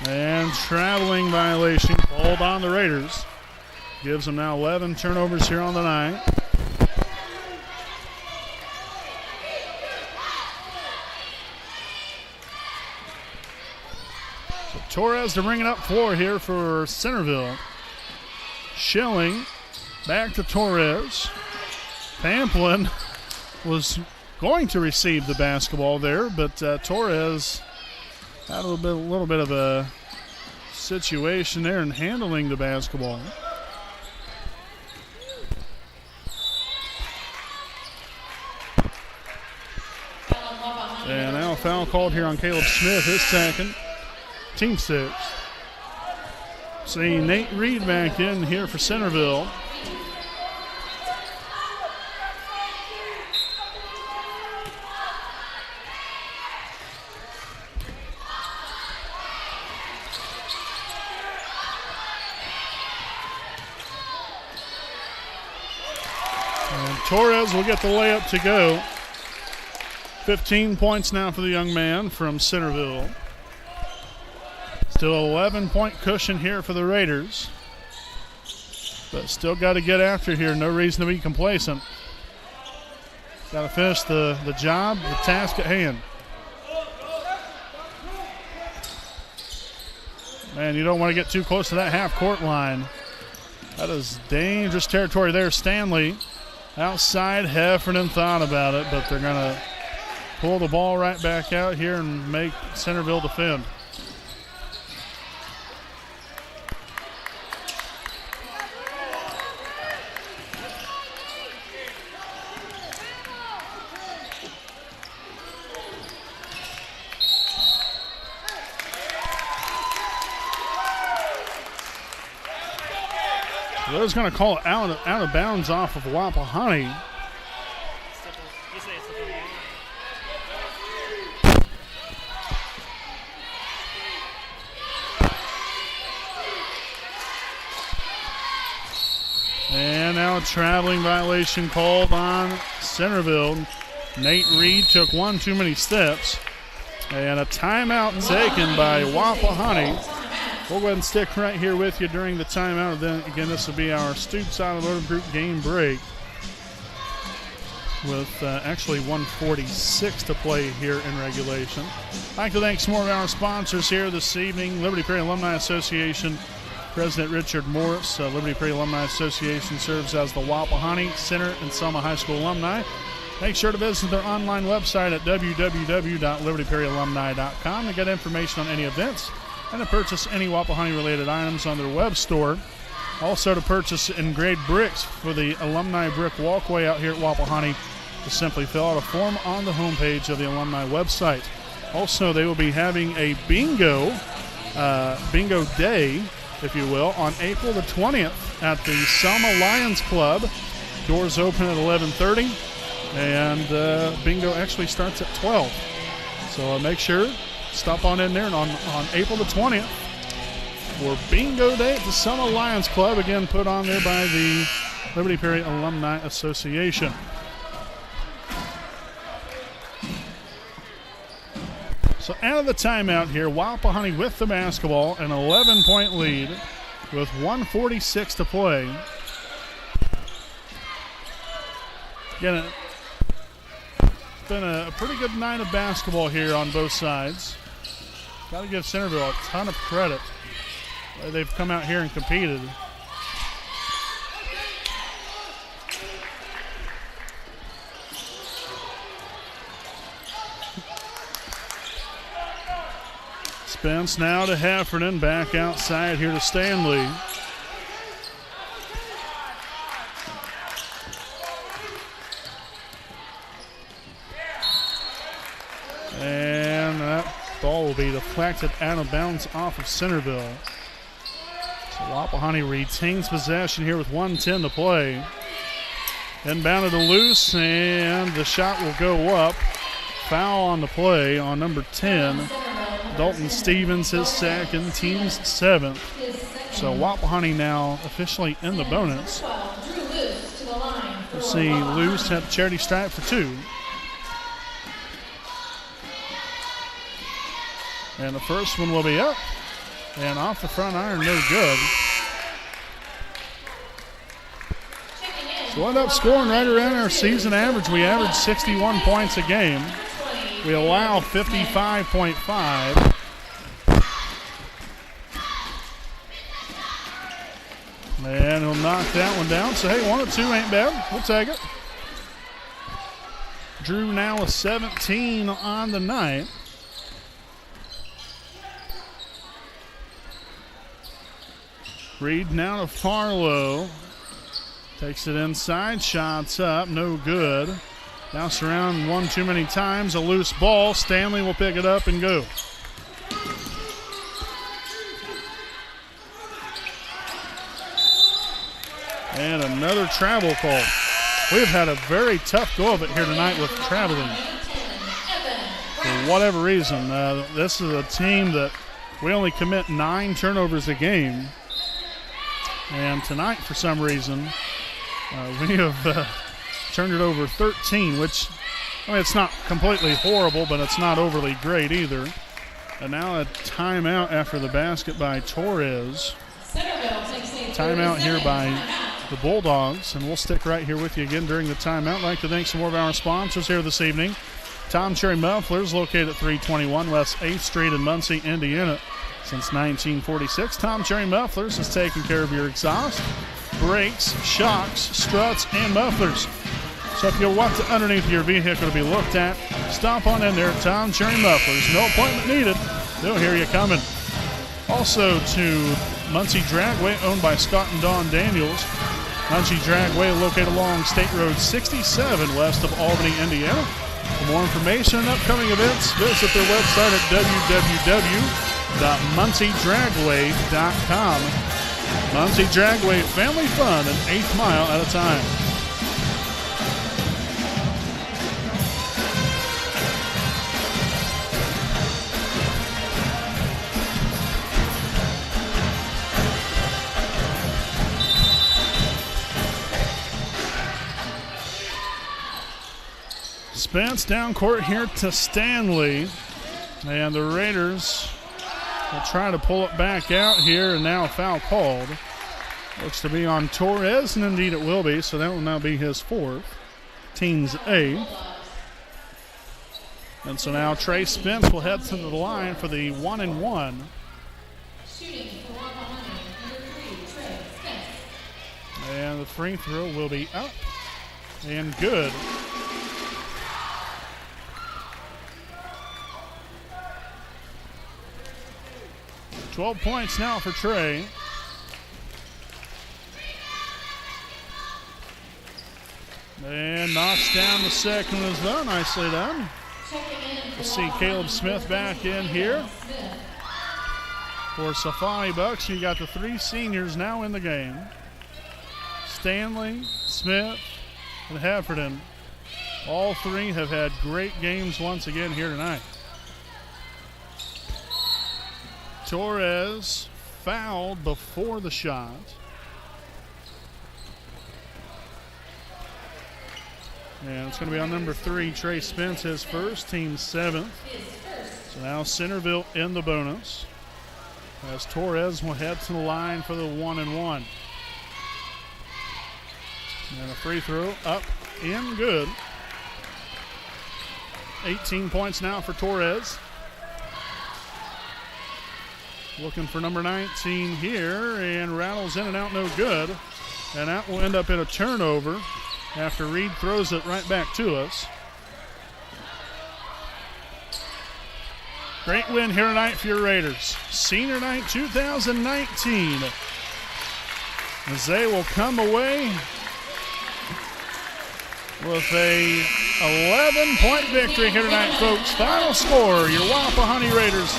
[SPEAKER 1] And traveling violation called on the Raiders. Gives them now 11 turnovers here on the night. Torres to bring it up floor here for Centerville. Schilling back to Torres. Pamplin was going to receive the basketball there, but Torres had a little bit of a situation there in handling the basketball. And now a foul called here on Caleb Smith, his second. Team 6. See Nate Reed back in here for Centerville. And Torres will get the layup to go. 15 points now for the young man from Centerville. Still 11-point cushion here for the Raiders. But still got to get after here. No reason to be complacent. Got to finish the job, the task at hand. Man, you don't want to get too close to that half-court line. That is dangerous territory there. Stanley outside. Heffernan thought about it, but they're going to pull the ball right back out here and make Centerville defend. They're just going to call it out of bounds off of Wapahani. And now a traveling violation called on Centerville. Nate Reed took one too many steps. And a timeout taken by Wapahani. We'll go ahead and stick right here with you during the timeout. And then again, this will be our Stoops Automotive Group game break with actually 1:46 to play here in regulation. I'd like to thank some more of our sponsors here this evening. Liberty Prairie Alumni Association President Richard Morris. Liberty Prairie Alumni Association serves as the Wapahani Center and Selma High School alumni. Make sure to visit their online website at www.libertyprairiealumni.com to get information on any events and to purchase any Wapahani-related items on their web store. Also to purchase engraved bricks for the alumni brick walkway out here at Wapahani. Just simply fill out a form on the homepage of the alumni website. Also, they will be having a bingo day, if you will, on April the 20th at the Selma Lions Club. Doors open at 11:30, and bingo actually starts at 12. So make sure, stop on in there, and on April the 20th for bingo day at the Selma Lions Club, again put on there by the Liberty Prairie Alumni Association. So out of the timeout here, Wapahani with the basketball, an 11-point lead with 1:46 to play. Again, it's been a pretty good night of basketball here on both sides. Got to give Centerville a ton of credit. They've come out here and competed. Spence now to Heffernan, back outside here to Stanley. And that ball will be deflected out of bounds off of Centerville. So Wapahani retains possession here with 1:10 to play. Inbounded to Luce, and the shot will go up. Foul on the play on number 10. Dalton Stevens, his second, team's 7th. So Wapahani now officially in the bonus. We'll see Luce have the charity stripe for 2. And the first one will be up. And off the front iron, no good. So we'll end up scoring right around our season average. We average 61 points a game. We allow 55.5. And he'll knock that one down. So, hey, 1 or 2 ain't bad. We'll take it. Drew now with 17 on the night. Reed now to Farlow. Takes it inside, shots up, no good. Bounce around one too many times, a loose ball. Stanley will pick it up and go. And another travel call. We've had a very tough go of it here tonight with traveling. For whatever reason, this is a team that we only commit 9 turnovers a game. And tonight, for some reason, we have turned it over 13, which, I mean, it's not completely horrible, but it's not overly great either. And now a timeout after the basket by Torres. Timeout here by the Bulldogs, and we'll stick right here with you again during the timeout. I'd like to thank some more of our sponsors here this evening. Tom Cherry Mufflers, located at 321 West 8th Street in Muncie, Indiana. Since 1946, Tom Cherry Mufflers has taken care of your exhaust, brakes, shocks, struts, and mufflers. So if you want the underneath of your vehicle to be looked at, stop on in there at Tom Cherry Mufflers. No appointment needed. They'll hear you coming. Also to Muncie Dragway, owned by Scott and Dawn Daniels. Muncie Dragway, located along State Road 67 west of Albany, Indiana. For more information on upcoming events, visit their website at www.munciedragway.com. Muncie Dragway, family fun, an 1/8 mile at a time. Spence down court here to Stanley. And the Raiders will try to pull it back out here, and now a foul called. Looks to be on Torres, and indeed it will be, so that will now be his 4th. Team's 8th. And so now Trey Spence will head to the line for the 1-and-1.
[SPEAKER 2] Shooting for Wapahani, number 3, Trey Spence.
[SPEAKER 1] And the free throw will be up and good. $12 points now for Trey. And knocks down the second as well. Nicely done. We'll see Caleb Smith back in here. For Safari Bucks, you got the 3 seniors now in the game. Stanley, Smith, and Heffernan. All 3 have had great games once again here tonight. Torres fouled before the shot. And it's going to be on number 3, Trey Spence, his first, team 7th. So now Centerville in the bonus, as Torres will head to the line for the 1-and-1. And a free throw up and good. 18 points now for Torres. Looking for number 19 here, and rattles in and out, no good. And that will end up in a turnover after Reed throws it right back to us. Great win here tonight for your Raiders. Senior night 2019. As they will come away with a 11-point victory here tonight, folks. Final score, your Wapahani Raiders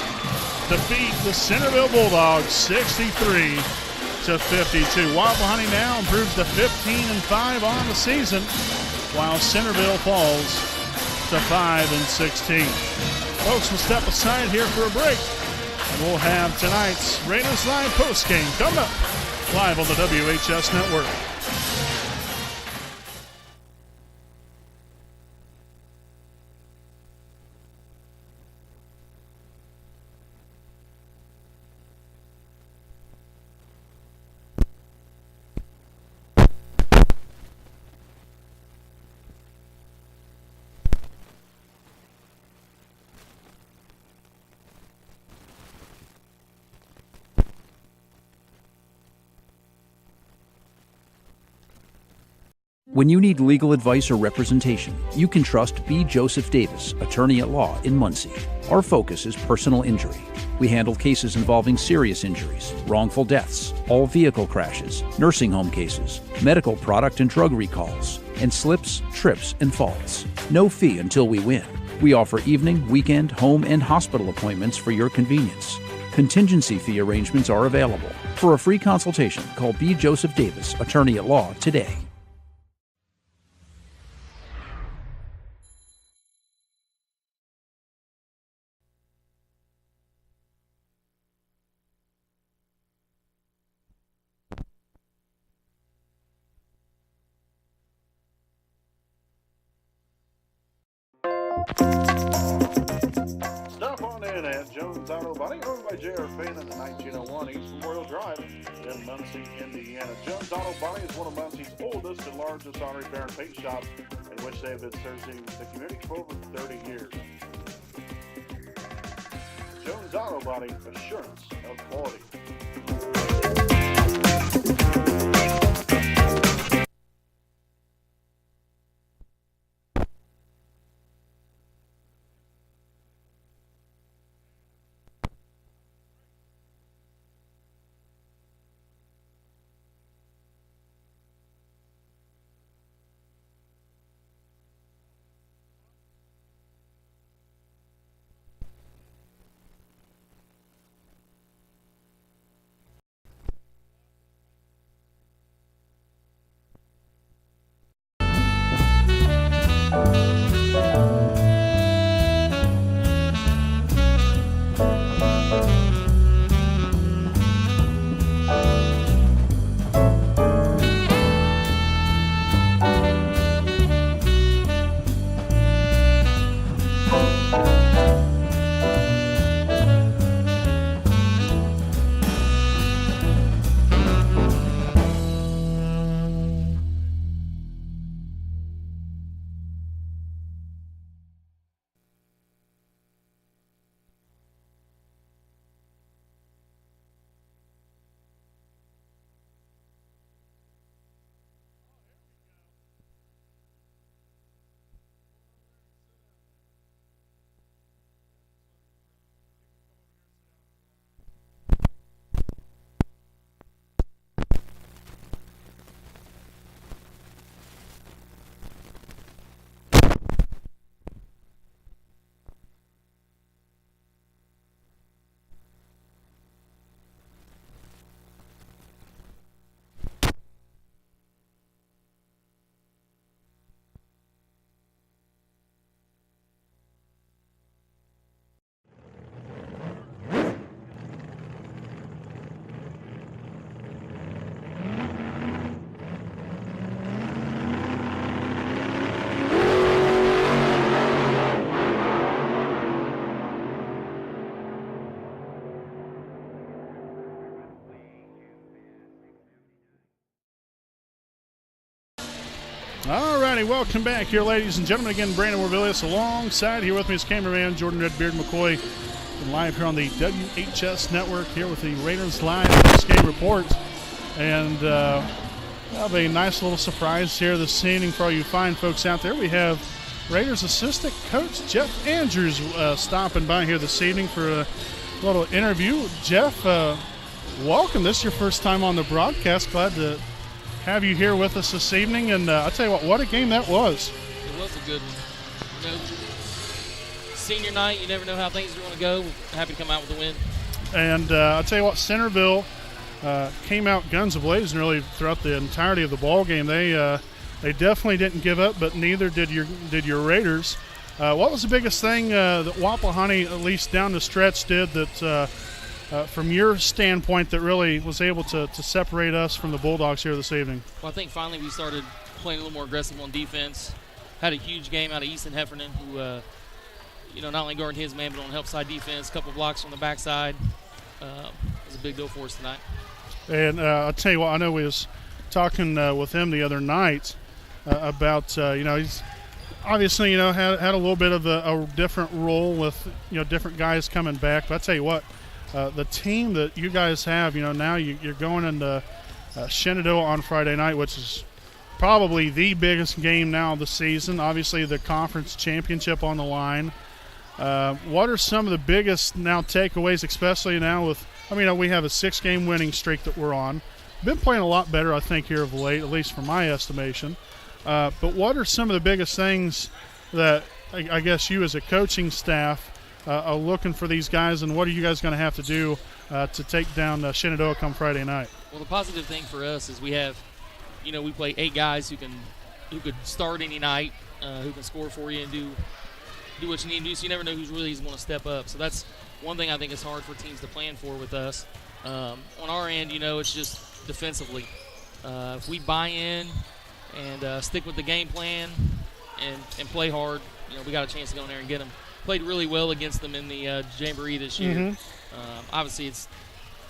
[SPEAKER 1] defeat the Centerville Bulldogs 63-52. Wapahani now improves to 15-5 on the season, while Centerville falls to 5-16. Folks, we'll step aside here for a break. We'll have tonight's Raiders Live postgame coming up live on the WHS Network.
[SPEAKER 4] When you need legal advice or representation, you can trust B. Joseph Davis, attorney at law in Muncie. Our focus is personal injury. We handle cases involving serious injuries, wrongful deaths, all vehicle crashes, nursing home cases, medical product and drug recalls, and slips, trips, and falls. No fee until we win. We offer evening, weekend, home, and hospital appointments for your convenience. Contingency fee arrangements are available. For a free consultation, call B. Joseph Davis, attorney at law, today.
[SPEAKER 5] Stop on in at Jones Auto Body, owned by J.R. Fain in the 1901 East Memorial Drive in Muncie, Indiana. Jones Auto Body is one of Muncie's oldest and largest auto repair and paint shops, in which they have been serving the community for over 30 years. Jones Auto Body, assurance of quality.
[SPEAKER 1] All righty, welcome back here, ladies and gentlemen. Again, Brandon Morvillius alongside. Here with me is cameraman Jordan Redbeard McCoy. And live here on the WHS Network here with the Raiders Live postgame report. And I have a nice little surprise here this evening for all you fine folks out there. We have Raiders assistant coach Jeff Andrews stopping by here this evening for a little interview. Jeff, welcome. This is your first time on the broadcast. Glad to have you here with us this evening. And I'll tell you what a game that was.
[SPEAKER 6] It was a good one. Senior night, you never know how things are going to go. We're happy to come out with a win.
[SPEAKER 1] And I'll tell you what, Centerville came out guns a-blazing really throughout the entirety of the ball game. They definitely didn't give up, but neither did your Raiders. What was the biggest thing that Wapahani, at least down the stretch, did that, from your standpoint, that really was able to separate us from the Bulldogs here this evening?
[SPEAKER 6] Well, I think finally we started playing a little more aggressive on defense. Had a huge game out of Easton Heffernan, who, not only guarded his man, but on help side defense, a couple blocks on the backside. It was a big deal for us tonight. And
[SPEAKER 1] I'll tell you what, I know we was talking with him the other night about, he's obviously, had a little bit of a different role with, different guys coming back. But I'll tell you what, the team that you guys have, now you're going into Shenandoah on Friday night, which is probably the biggest game now of the season. Obviously, the conference championship on the line. What are some of the biggest now takeaways, especially now with, we have a 6-game winning streak that we're on. Been playing a lot better, I think, here of late, at least from my estimation. But what are some of the biggest things that I guess you as a coaching staff are looking for these guys, and what are you guys going to have to do to take down Shenandoah come Friday night?
[SPEAKER 6] Well, the positive thing for us is we have, we play 8 guys who could start any night, who can score for you and do what you need to do. So you never know who's really going to step up. So that's one thing I think is hard for teams to plan for with us. On our end, it's just defensively. If we buy in and stick with the game plan and play hard, we got a chance to go in there and get them. Played really well against them in the Jamboree this year.
[SPEAKER 1] Mm-hmm.
[SPEAKER 6] Obviously, it's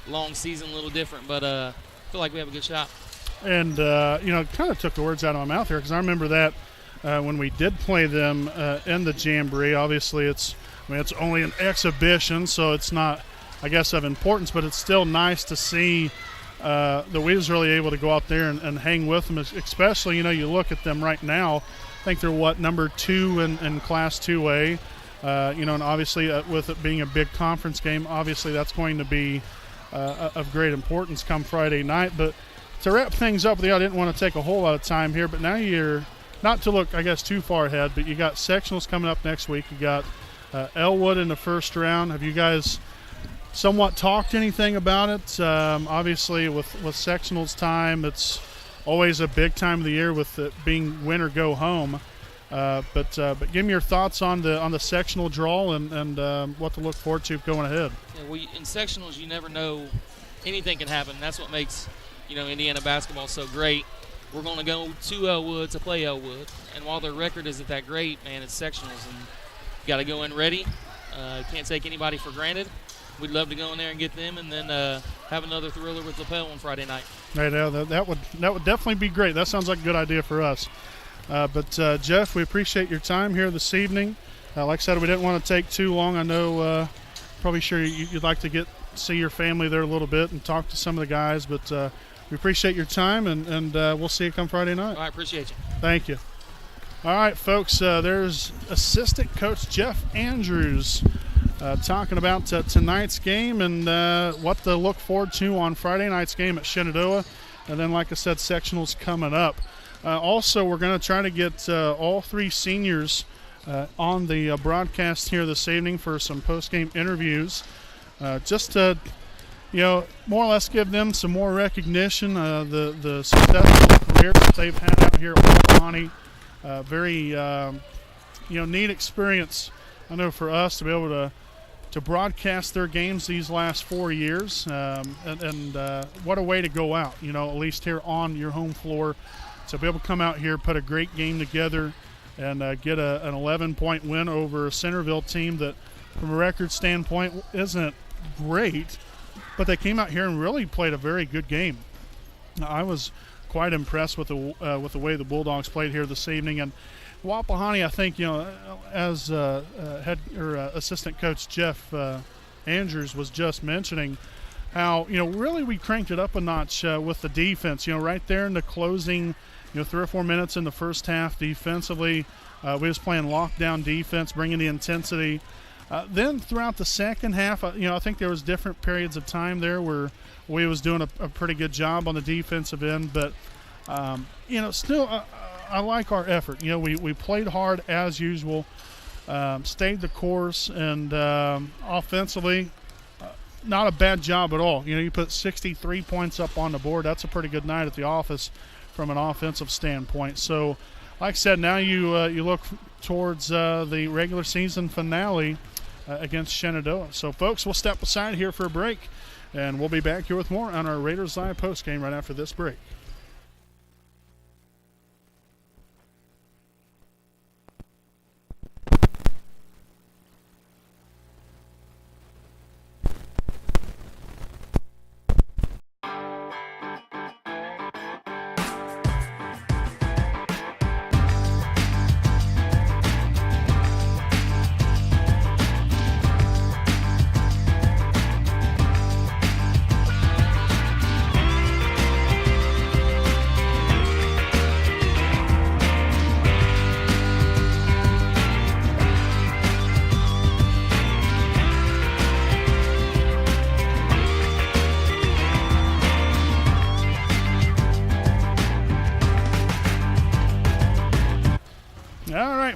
[SPEAKER 6] a long season, a little different, but I feel like we have a good shot.
[SPEAKER 1] And, kind of took the words out of my mouth here, because I remember that when we did play them in the Jamboree. Obviously, it's only an exhibition, so it's not, I guess, of importance, but it's still nice to see that we was really able to go out there and hang with them, especially, you look at them right now. I think they're, number 2 in Class 2A. And obviously with it being a big conference game, obviously that's going to be of great importance come Friday night. But to wrap things up, I didn't want to take a whole lot of time here, but now you're, not to look, I guess, too far ahead, but you got sectionals coming up next week. You got Elwood in the first round. Have you guys somewhat talked anything about it? Obviously with sectionals time, it's always a big time of the year with it being win or go home. But give me your thoughts on the sectional draw and what to look forward to going ahead.
[SPEAKER 6] Yeah, well, in sectionals, you never know. Anything can happen. That's what makes, Indiana basketball so great. We're going to go to Elwood to play Elwood. And while their record isn't that great, man, it's sectionals. And you got to go in ready. Can't take anybody for granted. We'd love to go in there and get them and then have another thriller with Lapel on Friday night.
[SPEAKER 1] Right, that would definitely be great. That sounds like a good idea for us. But Jeff, we appreciate your time here this evening. Like I said, we didn't want to take too long. I know probably sure you'd like to see your family there a little bit and talk to some of the guys, but we appreciate your time, and we'll see you come Friday night.
[SPEAKER 6] I appreciate you.
[SPEAKER 1] Thank you. All right, folks, there's assistant coach Jeff Andrews talking about tonight's game and what to look forward to on Friday night's game at Shenandoah. And then, like I said, sectionals coming up. Also, we're going to try to get all 3 seniors on the broadcast here this evening for some post-game interviews, just to, more or less give them some more recognition. The successful careers that they've had out here at Wapahani. Very, neat experience, I know, for us to be able to broadcast their games these last 4 years. And what a way to go out, at least here on your home floor. So be able to come out here, put a great game together, and get an 11-point win over a Centerville team that, from a record standpoint, isn't great, but they came out here and really played a very good game. I was quite impressed with the way the Bulldogs played here this evening. And Wapahani, I think, as assistant coach Jeff Andrews was just mentioning, how really we cranked it up a notch with the defense. Right there in the closing 3 or 4 minutes in the first half defensively. We was playing lockdown defense, bringing the intensity. Then throughout the second half, I think there was different periods of time there where we was doing a pretty good job on the defensive end. But, still I like our effort. We played hard as usual, stayed the course, and offensively, not a bad job at all. You put 63 points up on the board. That's a pretty good night at the office from an offensive standpoint. So, like I said, now you look towards the regular season finale against Shenandoah. So, folks, we'll step aside here for a break, and we'll be back here with more on our Raiders Live postgame right after this break.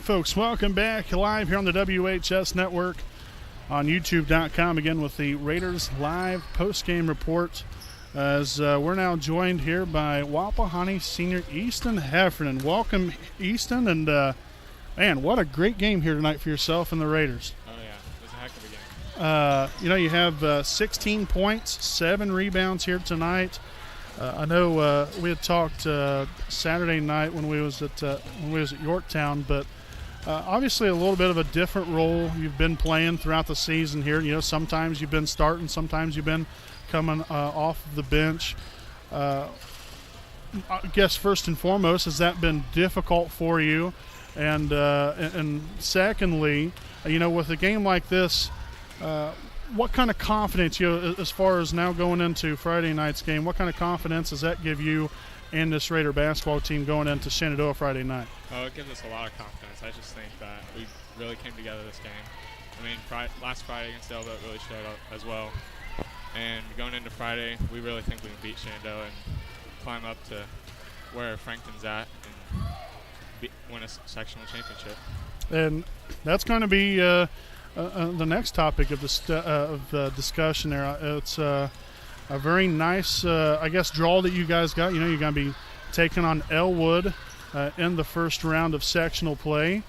[SPEAKER 1] Folks, welcome back live here on the WHS Network on YouTube.com again with the Raiders Live postgame report, as we're now joined here by Wapahani senior Easton Heffernan. Welcome, Easton, and man, what a great game here tonight for yourself and the Raiders.
[SPEAKER 7] Oh yeah, it was a heck of a game.
[SPEAKER 1] You have 16 points, 7 rebounds here tonight. I know we had talked Saturday night when we was at Yorktown, but obviously a little bit of a different role you've been playing throughout the season here. Sometimes you've been starting, sometimes you've been coming off the bench. I guess first and foremost, has that been difficult for you? And secondly, with a game like this, what kind of confidence, as far as now going into Friday night's game, what kind of confidence does that give you and this Raider basketball team going into Shenandoah Friday night?
[SPEAKER 7] Oh, it gives us a lot of confidence. I just think that we really came together this game. I mean, last Friday against Delta really showed up as well. And going into Friday, we really think we can beat Shenandoah and climb up to where Franklin's at and win a sectional championship. And
[SPEAKER 1] that's going to be the next topic of discussion there. It's a very nice, draw that you guys got. You're going to be taking on Elwood in the first round of sectional play.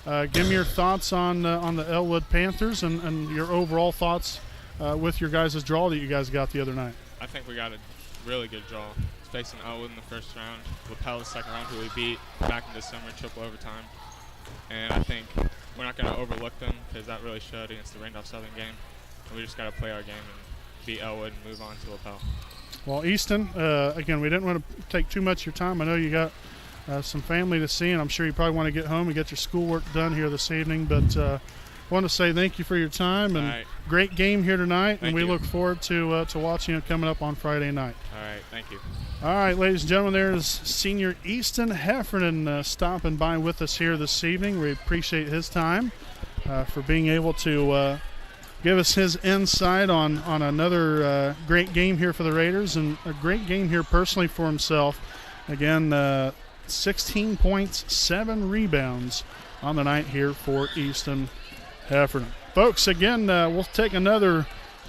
[SPEAKER 1] Give me your thoughts on the Elwood Panthers and your overall thoughts with your guys' draw that you guys got the other night.
[SPEAKER 7] I think we got a really good draw. Facing Elwood in the first round, Lapel the second round, who we beat back in December, triple overtime. And I think we're not going to overlook them because that really showed against the Randolph Southern game. And we just got to play our game and beat Elwood and move on to Lapel.
[SPEAKER 1] Well, Easton, again, we didn't want to take too much of your time. I know you got some family to see, and I'm sure you probably want to get home and get your schoolwork done here this evening. But I want to say thank you for your time, and great game here tonight. And we look forward to watching it coming up on Friday night.
[SPEAKER 7] All right, thank you.
[SPEAKER 1] All right, ladies and gentlemen, there's senior Easton Heffernan stopping by with us here this evening. We appreciate his time for being able to give us his insight on another great game here for the Raiders, and a great game here personally for himself. Again, 16 points, 7 rebounds on the night here for Easton Heffernan. Folks, again, we'll take another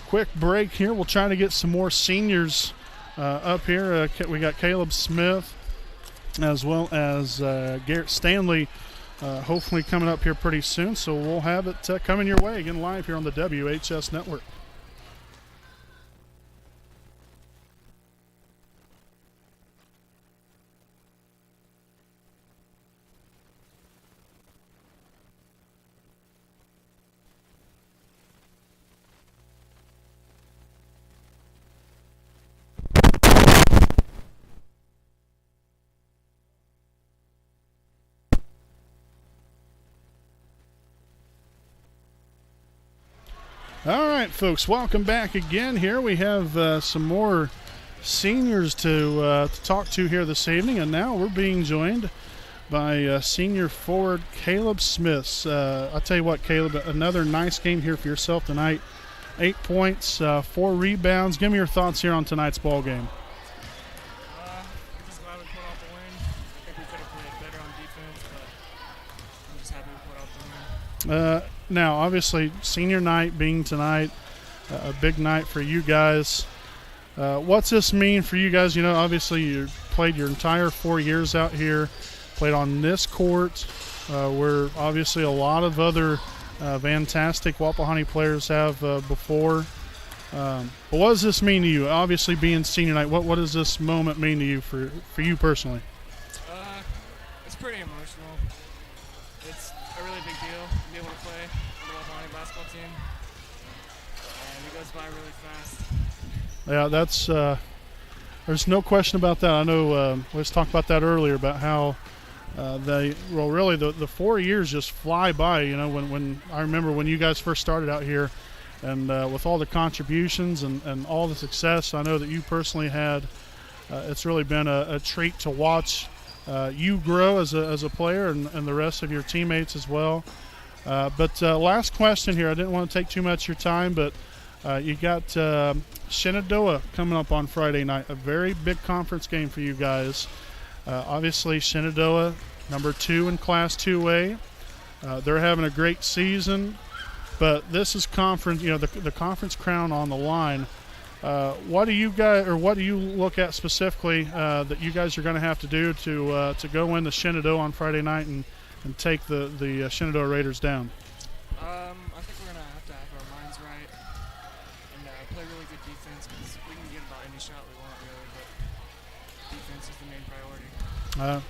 [SPEAKER 1] quick break here. We'll try to get some more seniors up here. We got Caleb Smith as well as Garrett Stanley hopefully coming up here pretty soon. So we'll have it coming your way again live here on the WHS Network. All right, folks, welcome back again here. We have some more seniors to talk to here this evening, and now we're being joined by senior forward Caleb Smith. I'll tell you what, Caleb, another nice game here for yourself tonight. 8 points, 4 rebounds. Give me your thoughts here on tonight's ball game.
[SPEAKER 8] I'm just glad we put out the win. I think we could have played better on defense, but I'm just happy we put out the win.
[SPEAKER 1] Now, obviously, senior night being tonight, a big night for you guys. What's this mean for you guys? You know, obviously you played your entire 4 years out here, played on this court, where obviously a lot of other fantastic Wapahani players have before. But what does this mean to you? Obviously, being senior night, what does this moment mean to you for you personally?
[SPEAKER 8] It's pretty emotional. It's a really big deal to be able to play on the Wapahani basketball team, and it goes by really fast.
[SPEAKER 1] Yeah, that's there's no question about that. I know we was talking about that earlier about how really the 4 years just fly by. You know, when I remember when you guys first started out here, and with all the contributions and all the success I know that you personally had, it's really been a treat to watch you grow as a player and the rest of your teammates as well. But last question here. I didn't want to take too much of your time, but you got Shenandoah coming up on Friday night, a very big conference game for you guys. Obviously, Shenandoah, number 2 in Class 2A. They're having a great season, but this is conference. You know, the conference crown on the line. What do you guys, or what do you look at specifically that you guys are going to have to do to go into Shenandoah on Friday night and take the Shenandoah Raiders down?
[SPEAKER 8] I think we're going to have our minds right and play really good defense, because we can get about any shot we want, really, but defense is the main priority.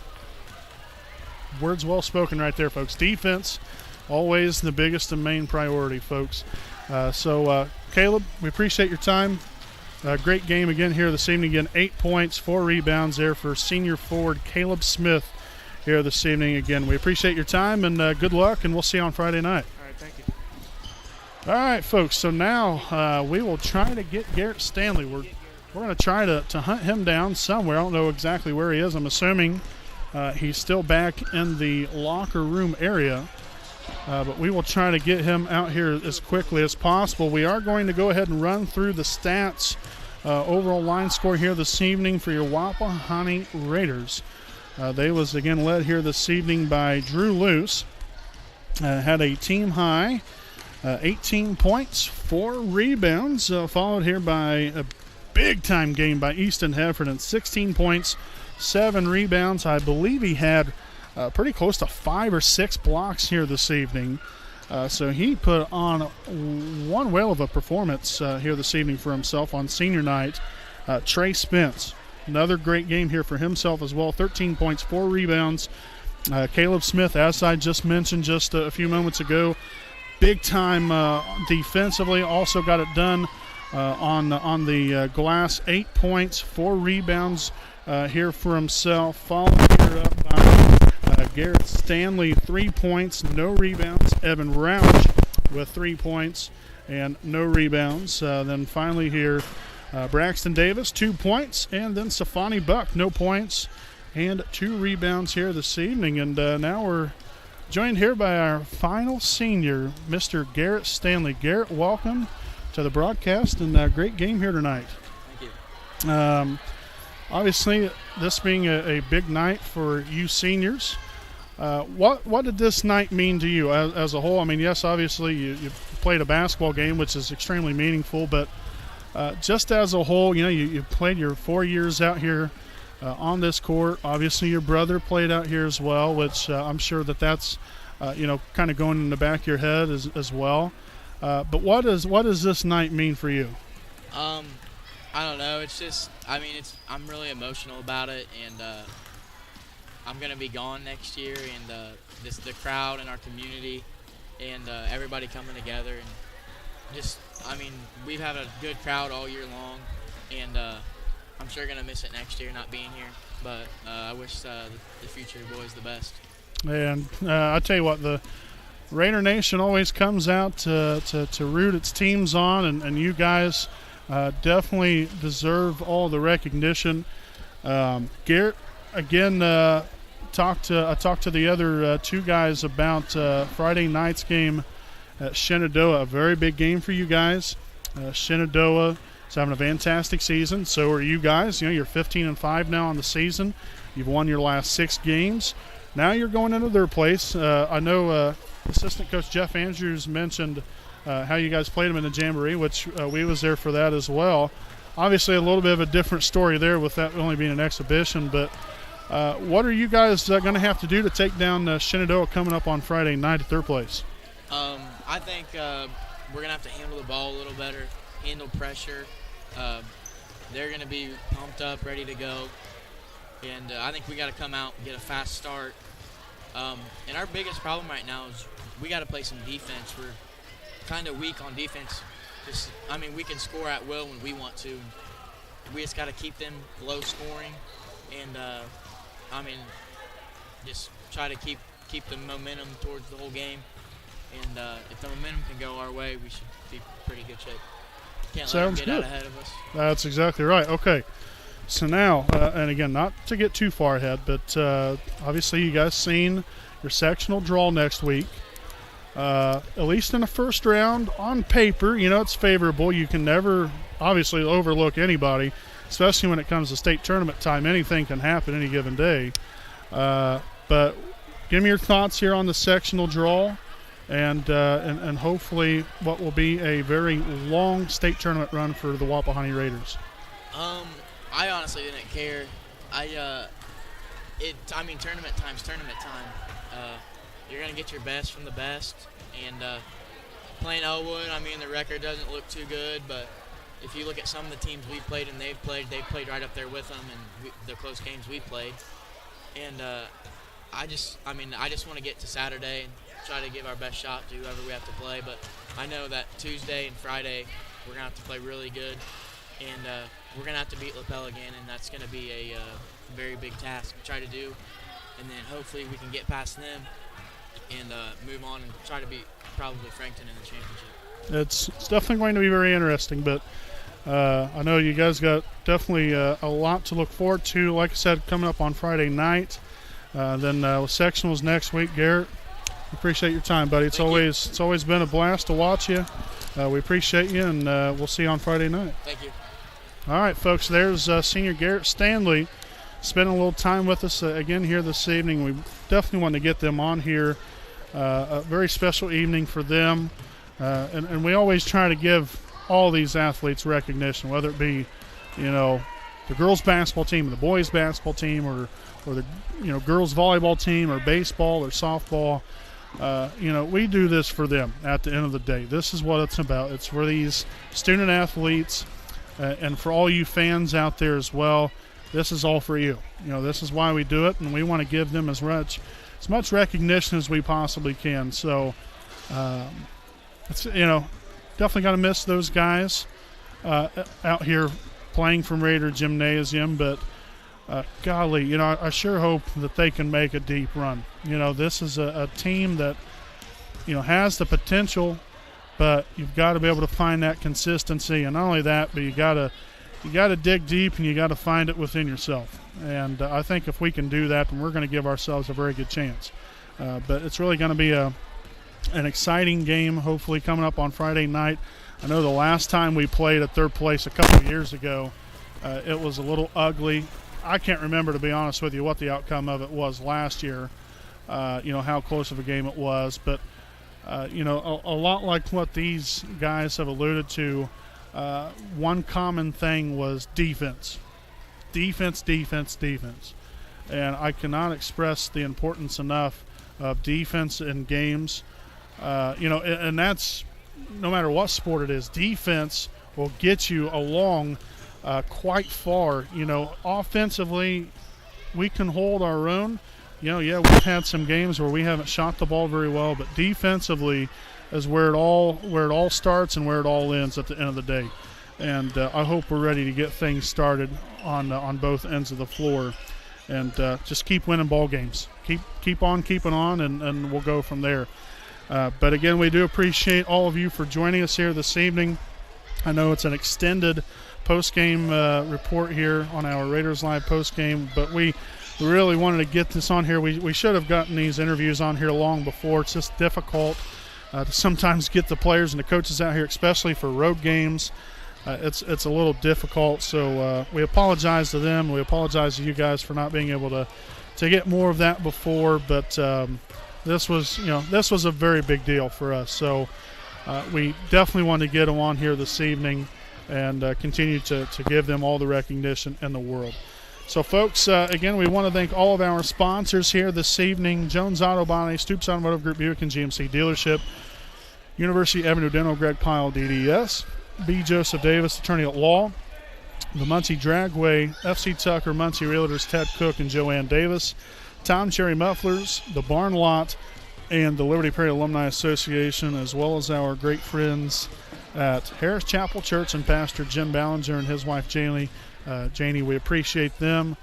[SPEAKER 1] Words well spoken right there, folks. Defense, always the biggest and main priority, folks. So, Caleb, we appreciate your time. Great game again here this evening. Again, 8 points, 4 rebounds there for senior forward Caleb Smith here this evening. Again, we appreciate your time, and good luck, and we'll see you on Friday night.
[SPEAKER 8] All right, thank you.
[SPEAKER 1] All right, folks, so now we will try to get Garrett Stanley. We're going to try to hunt him down somewhere. I don't know exactly where he is. I'm assuming he's still back in the locker room area. But we will try to get him out here as quickly as possible. We are going to go ahead and run through the stats, overall line score here this evening for your Wapahani Raiders. They was again led here this evening by Drew Luce. Had a team high 18 points, 4 rebounds, followed here by a big-time game by Easton Heffernan, 16 points, 7 rebounds. I believe he had pretty close to 5 or 6 blocks here this evening. So he put on one whale of a performance here this evening for himself on senior night. Trey Spence, another great game here for himself as well, 13 points, 4 rebounds. Caleb Smith, as I just mentioned just a few moments ago, big time defensively, also got it done on the glass, 8 points, 4 rebounds here for himself. Followed here up by Garrett Stanley, 3 points, no rebounds. Evan Rauch with 3 points and no rebounds. Then finally here, Braxton Davis, 2 points, and then Safani Buck, no points and 2 rebounds here this evening. And now we're joined here by our final senior, Mr. Garrett Stanley. Garrett, welcome to the broadcast, and a great game here tonight.
[SPEAKER 9] Thank you.
[SPEAKER 1] Obviously, this being a big night for you seniors, what did this night mean to you as a whole? I mean, yes, obviously you played a basketball game, which is extremely meaningful, but just as a whole, you know, you played your 4 years out here on this court. Obviously, your brother played out here as well, which I'm sure that's kind of going in the back of your head as well. But what does this night mean for you?
[SPEAKER 9] I don't know. It's just, I'm really emotional about it, and I'm gonna be gone next year, and the crowd and our community, and everybody coming together, and we've had a good crowd all year long, and I'm sure gonna miss it next year not being here. But I wish the future boys the best.
[SPEAKER 1] And I tell you what, the Raider Nation always comes out to root its teams on, and you guys definitely deserve all the recognition. Garrett, again, I talked to the other two guys about Friday night's game at Shenandoah. A very big game for you guys. Shenandoah is having a fantastic season. So are you guys. You're 15-5 now on the season. You've won your last 6 games. Now you're going into their place. I know assistant coach Jeff Andrews mentioned how you guys played them in the Jamboree, which we was there for that as well. Obviously a little bit of a different story there with that only being an exhibition, but what are you guys going to have to do to take down Shenandoah coming up on Friday night at their place?
[SPEAKER 9] I think we're going to have to handle the ball a little better, handle pressure. They're going to be pumped up, ready to go. And I think we got to come out and get a fast start. And our biggest problem right now is we got to play some defense. We're kind of weak on defense. We can score at will when we want to. We just got to keep them low scoring. And, just try to keep the momentum towards the whole game. And if the momentum can go our way, we should be pretty good shape. Can't let them get out ahead of us.
[SPEAKER 1] That's exactly right. Okay. So now, and again, not to get too far ahead, but obviously you guys seen your sectional draw next week. At least in the first round, on paper, it's favorable. You can never, obviously, overlook anybody, especially when it comes to state tournament time. Anything can happen any given day. But give me your thoughts here on the sectional draw and hopefully what will be a very long state tournament run for the Wapahani Raiders.
[SPEAKER 9] I honestly didn't care. Tournament time's tournament time. You're going to get your best from the best. And playing Elwood, the record doesn't look too good, but if you look at some of the teams we played and they've played right up there with them and the close games we played. And I just want to get to Saturday and try to give our best shot to whoever we have to play. But I know that Tuesday and Friday we're going to have to play really good. And we're going to have to beat LaPel again, and that's going to be a very big task to try to do. And then hopefully we can get past them and move on and try to beat probably Frankton in the championship.
[SPEAKER 1] It's definitely going to be very interesting, but I know you guys got definitely a lot to look forward to. Like I said, coming up on Friday night. Then sectionals next week. Garrett, appreciate your time, buddy. It's always been a blast to watch you. We appreciate you, and we'll see you on Friday night.
[SPEAKER 9] Thank you.
[SPEAKER 1] All right, folks, there's senior Garrett Stanley spending a little time with us again here this evening. We definitely want to get them on here. A very special evening for them. And we always try to give all these athletes recognition, whether it be, the girls basketball team or the boys basketball team or the, girls volleyball team or baseball or softball. We do this for them at the end of the day. This is what it's about. It's for these student athletes and for all you fans out there as well. This is all for you. This is why we do it, and we want to give them as much recognition as we possibly can. So, it's definitely got to miss those guys out here playing from Raider Gymnasium, but golly, I sure hope that they can make a deep run. This is a team that, has the potential, but you've got to be able to find that consistency. And not only that, but you got to dig deep and you got to find it within yourself. And I think if we can do that, then we're going to give ourselves a very good chance. But it's really going to be an exciting game, hopefully, coming up on Friday night. I know the last time we played at third place a couple of years ago, it was a little ugly. I can't remember, to be honest with you, what the outcome of it was last year, how close of a game it was. But, a lot like what these guys have alluded to, one common thing was defense. Defense. And I cannot express the importance enough of defense in games. And that's no matter what sport it is. Defense will get you along quite far. Offensively, we can hold our own. We've had some games where we haven't shot the ball very well, but defensively is where it all starts and where it all ends at the end of the day. And I hope we're ready to get things started on both ends of the floor, and just keep winning ball games. Keep on keeping on, and we'll go from there. But again, we do appreciate all of you for joining us here this evening. I know it's an extended post-game report here on our Raiders Live post-game, but we really wanted to get this on here. We should have gotten these interviews on here long before. It's just difficult to sometimes get the players and the coaches out here, especially for road games. It's a little difficult, so we apologize to them. We apologize to you guys for not being able to get more of that before, but this was a very big deal for us. So we definitely want to get them on here this evening and continue to give them all the recognition in the world. So, folks, again, we want to thank all of our sponsors here this evening: Jones Auto Body, Stoops Automotive Group, Buick and GMC Dealership, University Avenue Dental, Greg Pyle, DDS, B. Joseph Davis, Attorney at Law, the Muncie Dragway, FC Tucker, Muncie Realtors, Ted Cook and Joanne Davis, Tom Cherry Mufflers, the Barn Lot, and the Liberty Prairie Alumni Association, as well as our great friends at Harris Chapel Church and Pastor Jim Ballinger and his wife Janie. We appreciate them.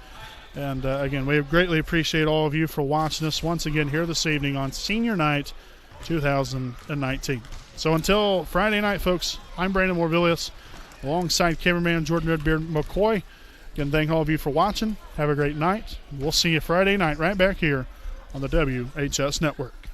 [SPEAKER 1] And again, we greatly appreciate all of you for watching us once again here this evening on Senior Night 2019. So until Friday night, folks, I'm Brandon Morvillius alongside cameraman Jordan Redbeard McCoy. Again, thank all of you for watching. Have a great night. We'll see you Friday night right back here on the WHS Network.